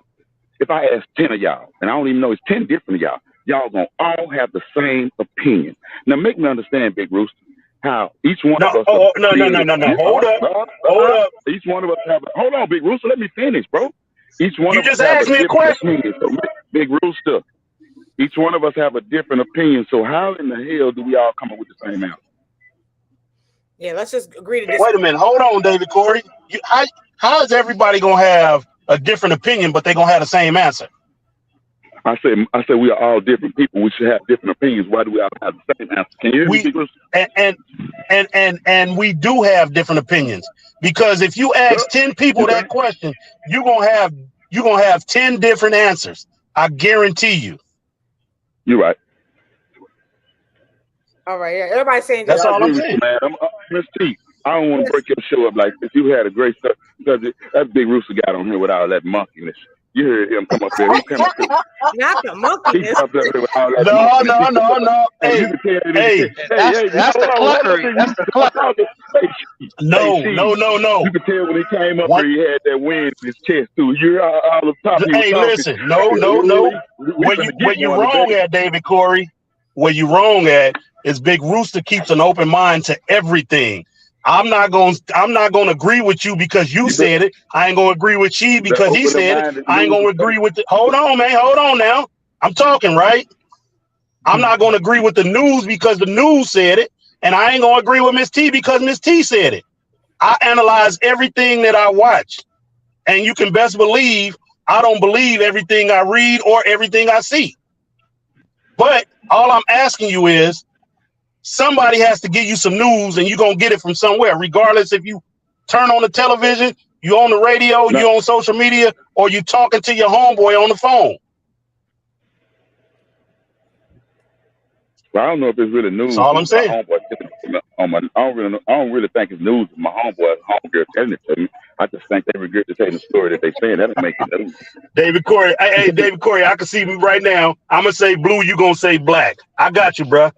If I ask 10 of y'all, and I don't even know it's 10 different of y'all gonna all have the same opinion. Now make me understand, Big Rooster, how each one of us. No. Hold up. Each one of us have. Hold on, Big Rooster. Let me finish, bro. Each one of us just have asked a me a different question. opinion. So, Big Rooster, each one of us have a different opinion. So how in the hell do we all come up with the same answer? Yeah, let's just agree to disagree. Wait a minute. Hold on, David Corey. How is everybody gonna have a different opinion, but they're gonna have the same answer? I said we are all different people. We should have different opinions. Why do we all have the same answer? Can you hear me? And we do have different opinions, because if you ask 10 people that question, you're gonna have 10 different answers. I guarantee you. You're right. All right, yeah. Everybody's saying that's all I'm saying, man. Miss T, I don't want to break your show up like this. You had a great subject. That Big Rooster got on here with all that monkeyness. You heard him come up there. He came up there. Not the He monkeyness. jumped up there with all that No, monkey. no, no, no. And Hey, you can tell that hey, That's the cluckery. That's the cluckery. no, no, no, no. You could tell when he came up What? here, he had that wind in his chest too. You're all up top. He was Hey, talking. listen, no. Where you wrong at, David Corey? Where you wrong at is Big Rooster keeps an open mind to everything. I'm not gonna agree with you because you said it. I ain't gonna agree with Chi because he said it. I ain't gonna agree with the. Hold on, man. Hold on now. I'm talking, right? I'm not gonna agree with the news because the news said it, and I ain't gonna agree with Miss T because Miss T said it. I analyze everything that I watch, and you can best believe I don't believe everything I read or everything I see. But all I'm asking you is somebody has to give you some news and you're going to get it from somewhere, regardless if you turn on the television, you on the radio, you on social media, or you talking to your homeboy on the phone. Well, I don't know if it's really news. That's all I'm saying. I don't really think it's news. My homegirl telling it to me. I just think they regurgitating the story that they saying. That don't make it news. David Corey, hey, David Corey, I can see me right now. I'm going to say blue, you going to say black. I got you, bro.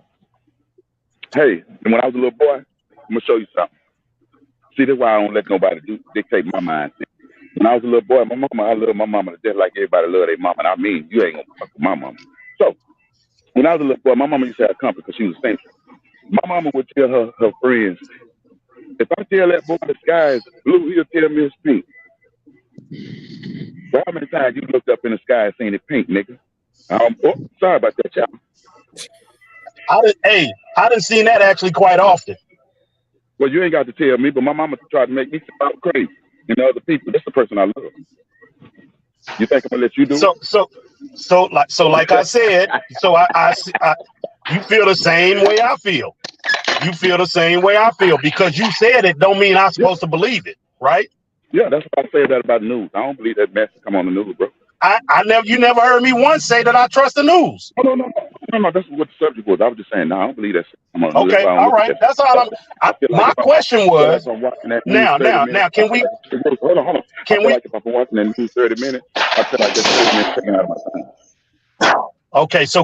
Hey, when I was a little boy, I'm going to show you something. See, that's why I don't let nobody dictate my mindset. When I was a little boy, I love my mama just like everybody love their mama. And I mean, you ain't going to fuck with my mama. So, when I was a little boy, my mama used to have company because she was a singer. My mama would tell her friends, if I tell that boy the sky is blue, he'll tell me it's pink. So how many times you looked up in the sky and seen it pink, nigga? Sorry about that, child. I done seen that actually quite often. Well, you ain't got to tell me, but my mama tried to make me sound crazy. And the other people, that's the person I love. You think I'm gonna let you do it? So like I said, you feel the same way I feel. You feel the same way I feel because you said it don't mean I'm supposed to believe it, right? Yeah, that's what I say that about the news. I don't believe that mess come on the news, bro. You never heard me once say that I trust the news. No. That's what the subject was. I was just saying, no, I don't believe that shit come on the news. Okay, all right. That's all my question was. Now, can we? Hold on. Can we? Like if I've been watching that news 30 minutes, I feel like that's 30 minutes taken out of my time. Okay, so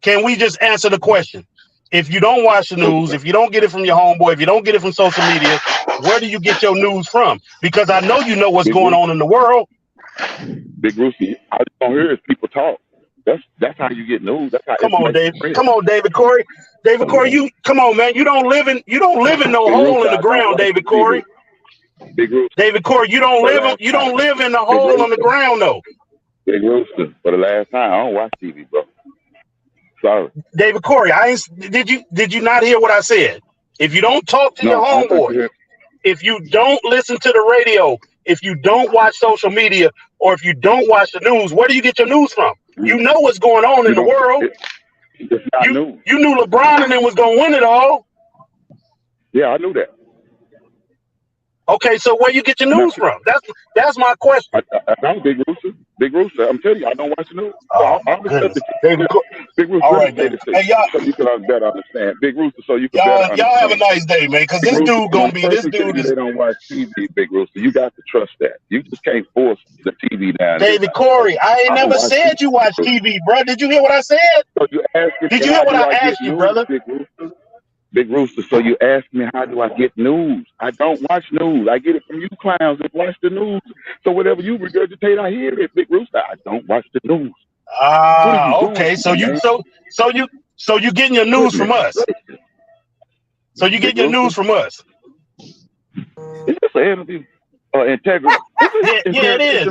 can we just answer the question? If you don't watch the news, if you don't get it from your homeboy, if you don't get it from social media, where do you get your news from? Because I know you know what's going on in the world. Big Rooster, all you gonna hear is people talk. That's how you get news. That's how. Come on, Dave. Come on, David Corey. David Corey, you come on, man. You don't live in no hole in the ground, David Corey. Big Rooster. David Corey, you don't live in the hole on the ground though. Big Rooster. For the last time, I don't watch TV, bro. Sorry. David Corey, did you not hear what I said? If you don't talk to your homeboy, if you don't listen to the radio, if you don't watch social media, or if you don't watch the news, where do you get your news from? You know what's going on in the world. It's not news. You knew LeBron and them was gonna win it all. Yeah, I knew that. Okay, so where you get your news from? That's my question. I'm Big Rooster. Big Rooster. I'm telling you, I don't watch the news. Big Rooster. All right, David. Hey, y'all. So you can better understand. Big Rooster, so you can y'all, better understand. Y'all have a nice day, man. Because this dude gonna be this dude is. They don't watch TV, Big Rooster. You got to trust that. You just can't force the TV down. David Corey, I ain't never said you watch TV, bro. Did you hear what I said? So you Did you hear what I asked you, brother? Big Rooster, so you ask me how do I get news? I don't watch news. I get it from you clowns that watch the news. So whatever you regurgitate, I hear it, Big Rooster. I don't watch the news. Okay. So you getting your news from us. So you getting your news from us. It's just an interview. Integrity. Yeah, it is.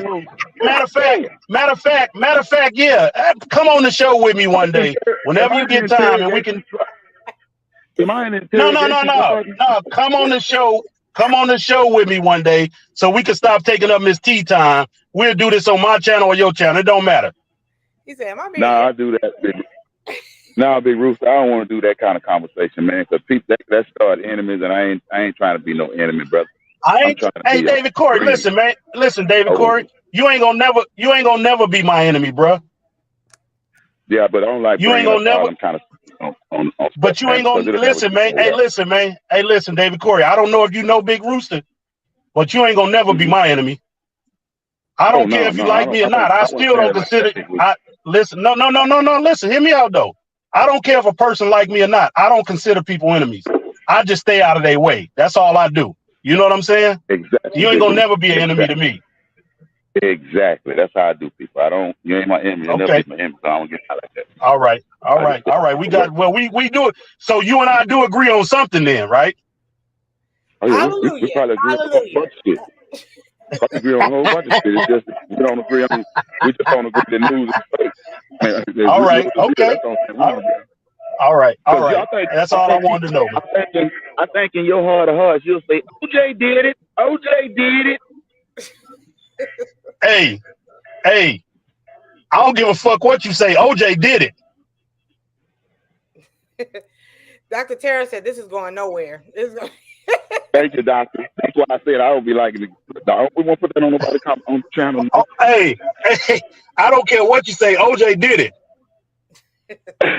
Matter of fact, yeah. Come on the show with me one day. Whenever you get time and we can. No. Come on the show. Come on the show with me one day so we can stop taking up Miss T time. We'll do this on my channel or your channel. It don't matter. He said, "My man." Nah, I do that, Big. Nah, Big Rooster, I don't want to do that kind of conversation, man. Because people that start enemies, and I ain't trying to be no enemy, brother. Hey, David Corey, listen, man. Listen, David Corey, you ain't gonna never be my enemy, bro. Yeah, but I don't like you ain't gonna never kind of. On but you ain't gonna listen, man. Hey, listen, David Corey. I don't know if you know Big Rooster, but you ain't gonna never be my enemy. I Oh don't care no, if you no, I like don't. me or not. I I wasn't still saying don't it like that, consider. Big Rooster. I listen. No. Listen. Hear me out though. I don't care if a person like me or not. I don't consider people enemies. I just stay out of their way. That's all I do. You know what I'm saying? Exactly, You ain't Big gonna Rooster. never be an enemy to Exactly. me. Exactly. That's how I do people. I don't. You ain't my enemy. You'll never Okay. be my enemy. So I don't get out like that. All right. I just All right. We work. got. Well, we do it. So you and I do agree on something then, right? Oh yeah, we Hallelujah. probably agree on a whole Hallelujah. bunch of shit. Probably agree on a whole bunch of shit. It's just we don't agree on. We just don't agree. The news is fake. Man, All we right. agree. Okay. That's the only thing we All don't agree on. all right. All Because right. y'all think That's I all I think you. wanted to know, man. I think in your heart of hearts you'll say OJ did it. OJ did it. Hey. Hey. I don't give a fuck what you say. OJ did it. Dr. Tara said this is going nowhere. This is going... Thank you, doctor. That's why I said I would be liking it. We won't put that on nobody on the channel. Oh, hey. I don't care what you say. OJ did it.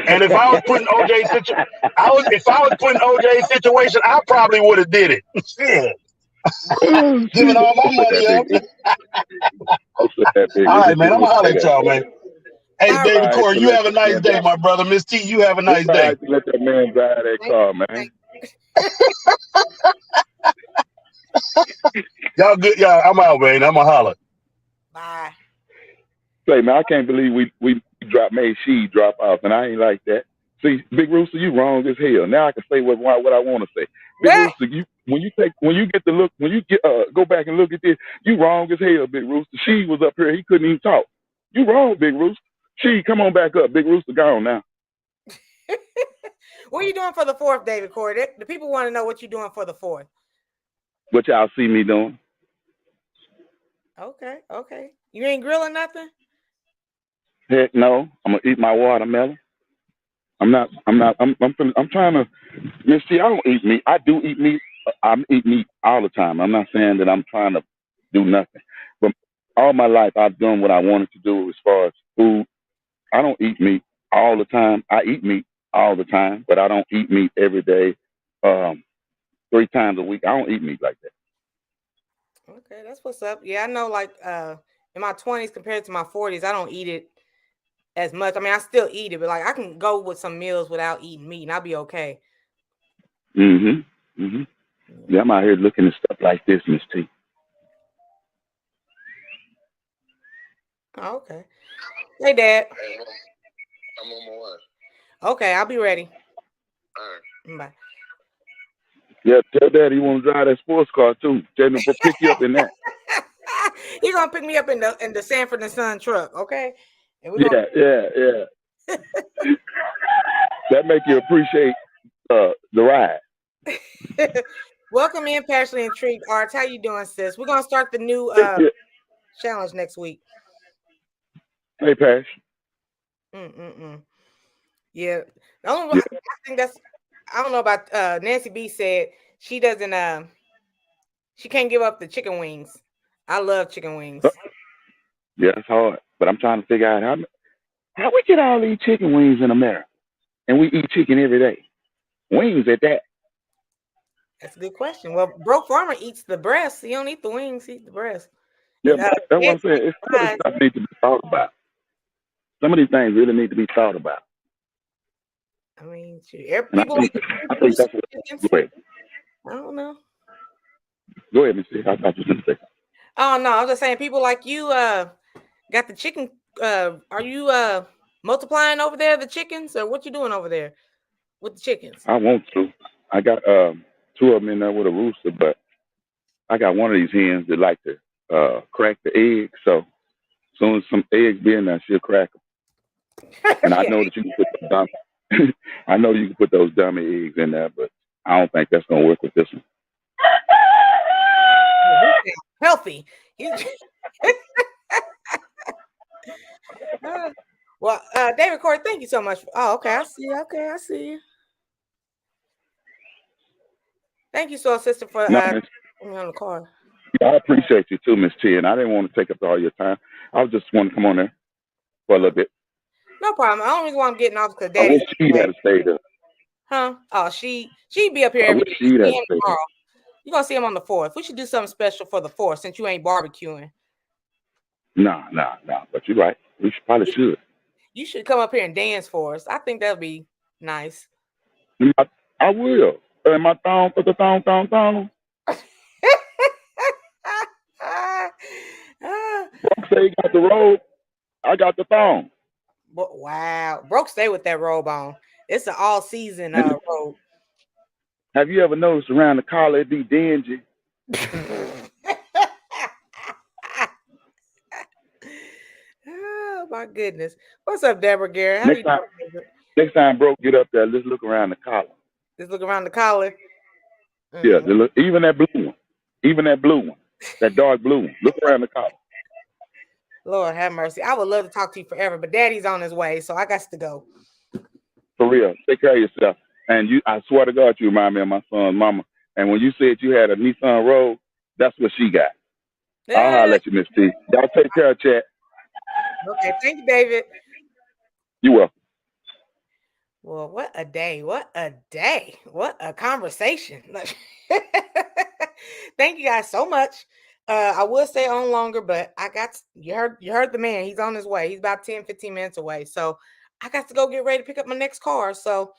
And if I was putting OJ situation, if I was putting OJ situation, I probably would have did it. Shit. Oh, Giving shit. all my Don't say money that, up. big Rooster. Don't say that, big All Rooster. right, man. Big I'm gonna Rooster holler say at that. y'all, man. Hey, All David All right, Corey, so you have a nice man day, drive. my brother. Miss T, you have a It's nice all day. right to let that man drive that car, man. Y'all good? Y'all, I'm out, man. I'm gonna holler. Bye. Say, man, I can't believe we made she drop off, and I ain't like that. See, Big Rooster, you wrong as hell. Now I can say what I want to say. Big Yeah. Rooster, when you get to look, when you get go back and look at this, you wrong as hell, Big Rooster. She was up here, he couldn't even talk. You wrong, Big Rooster. She, come on back up, Big Rooster, gone now. What are you doing for the 4th, David Corey? The people want to know what you're doing for the 4th. What y'all see me doing? Okay. You ain't grilling nothing? Heck no. I'm gonna eat my watermelon. I'm trying to. Miss T, I don't eat meat. I do eat meat. I eat meat all the time. I'm not saying that I'm trying to do nothing, but all my life I've done what I wanted to do as far as food. I don't eat meat all the time. I eat meat all the time, but I don't eat meat every day, 3 times a week. I don't eat meat like that. Okay, that's what's up. Yeah, I know, like in my 20s compared to my 40s, I don't eat it as much. I mean, I still eat it, but like I can go with some meals without eating meat and I'll be okay. Yeah, I'm out here looking at stuff like this, Miss T. Oh, okay. Hey, Dad. Hey, I'm on my way. Okay, I'll be ready. All right. Bye. Yeah, tell Daddy you want to drive that sports car too. Tell him to pick you up in that. You're gonna pick me up in the Sanford and Son truck, okay? And we're Yeah. That make you appreciate the ride. Welcome in, Passionately Intrigued Arts. How you doing, sis? We're gonna start the new challenge next week. Hey, Pash. Yeah. I think I don't know about Nancy B said she doesn't she can't give up the chicken wings. I love chicken wings. Yeah, it's hard. But I'm trying to figure out how we get all these chicken wings in America. And we eat chicken every day. Wings at that. That's a good question. Well, Broke Farmer eats the breast. He don't eat the wings, he eats the breast. Yeah, And, that's what I'm saying. Some of this stuff needs to be thought about. Some of these things really need to be thought about. I mean, And people I think that's what. Go ahead. I don't know. Go ahead, Mr. I thought you were going to say. Oh no, I'm just saying people like you got the chicken. Are you multiplying over there the chickens, or what you doing over there with the chickens? I want to. I got 2 of them in there with a rooster, but I got one of these hens that like to crack the eggs. So as soon as some eggs be in there, she'll crack them. And I know that you can put those dummy, I know you can put those dummy eggs in there, but I don't think that's gonna work with this one. Healthy. Well, David Corey, thank you so much. Oh, okay, I see you. Okay, I see you. Thank you, so sister, for me on the call. I appreciate you too, Miss T, and I didn't want to take up all your time. I just want to come on there for a little bit. No problem. I don't really want getting off because I Daddy's. wish she'd have stayed up. Huh? Oh, she'd be up here every day. She'd have stayed up. You're gonna see him on the 4th. We should do something special for the 4th since you ain't barbecuing. Nah. But you're right. We probably You, should. you should come up here and dance for us. I think that'd be nice. I will. And my thong, put the thong. Broke say he got the robe. I got the thong. Wow. Broke stay with that robe on. It's an all season And robe. have you ever noticed around the collar it be dingy? Oh my goodness. What's up, Deborah Garrett? How Next you time, doing? next time, Broke get up there, let's look around the collar. Just look around the collar. Yeah, look, even that blue one, that dark blue one. Look around the collar. Lord have mercy. I would love to talk to you forever, but Daddy's on his way, so I got to go. For real, take care of yourself. And I swear to God, you remind me of my son's mama. And when you said you had a Nissan Rogue, that's what she got. I'll holler at you, Miss T. Y'all take care, chat. Okay, thank you, David. You welcome. Well, what a day. What a day. What a conversation. Thank you guys so much. I would stay on longer, but you heard the man. He's on his way. He's about 10-15 minutes away. So I got to go get ready to pick up my next car. So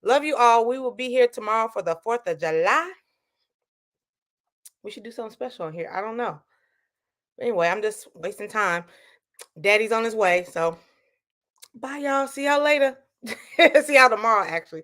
love you all. We will be here tomorrow for the 4th of July. We should do something special on here. I don't know. Anyway, I'm just wasting time. Daddy's on his way. So bye, y'all. See y'all later. See y'all tomorrow, actually.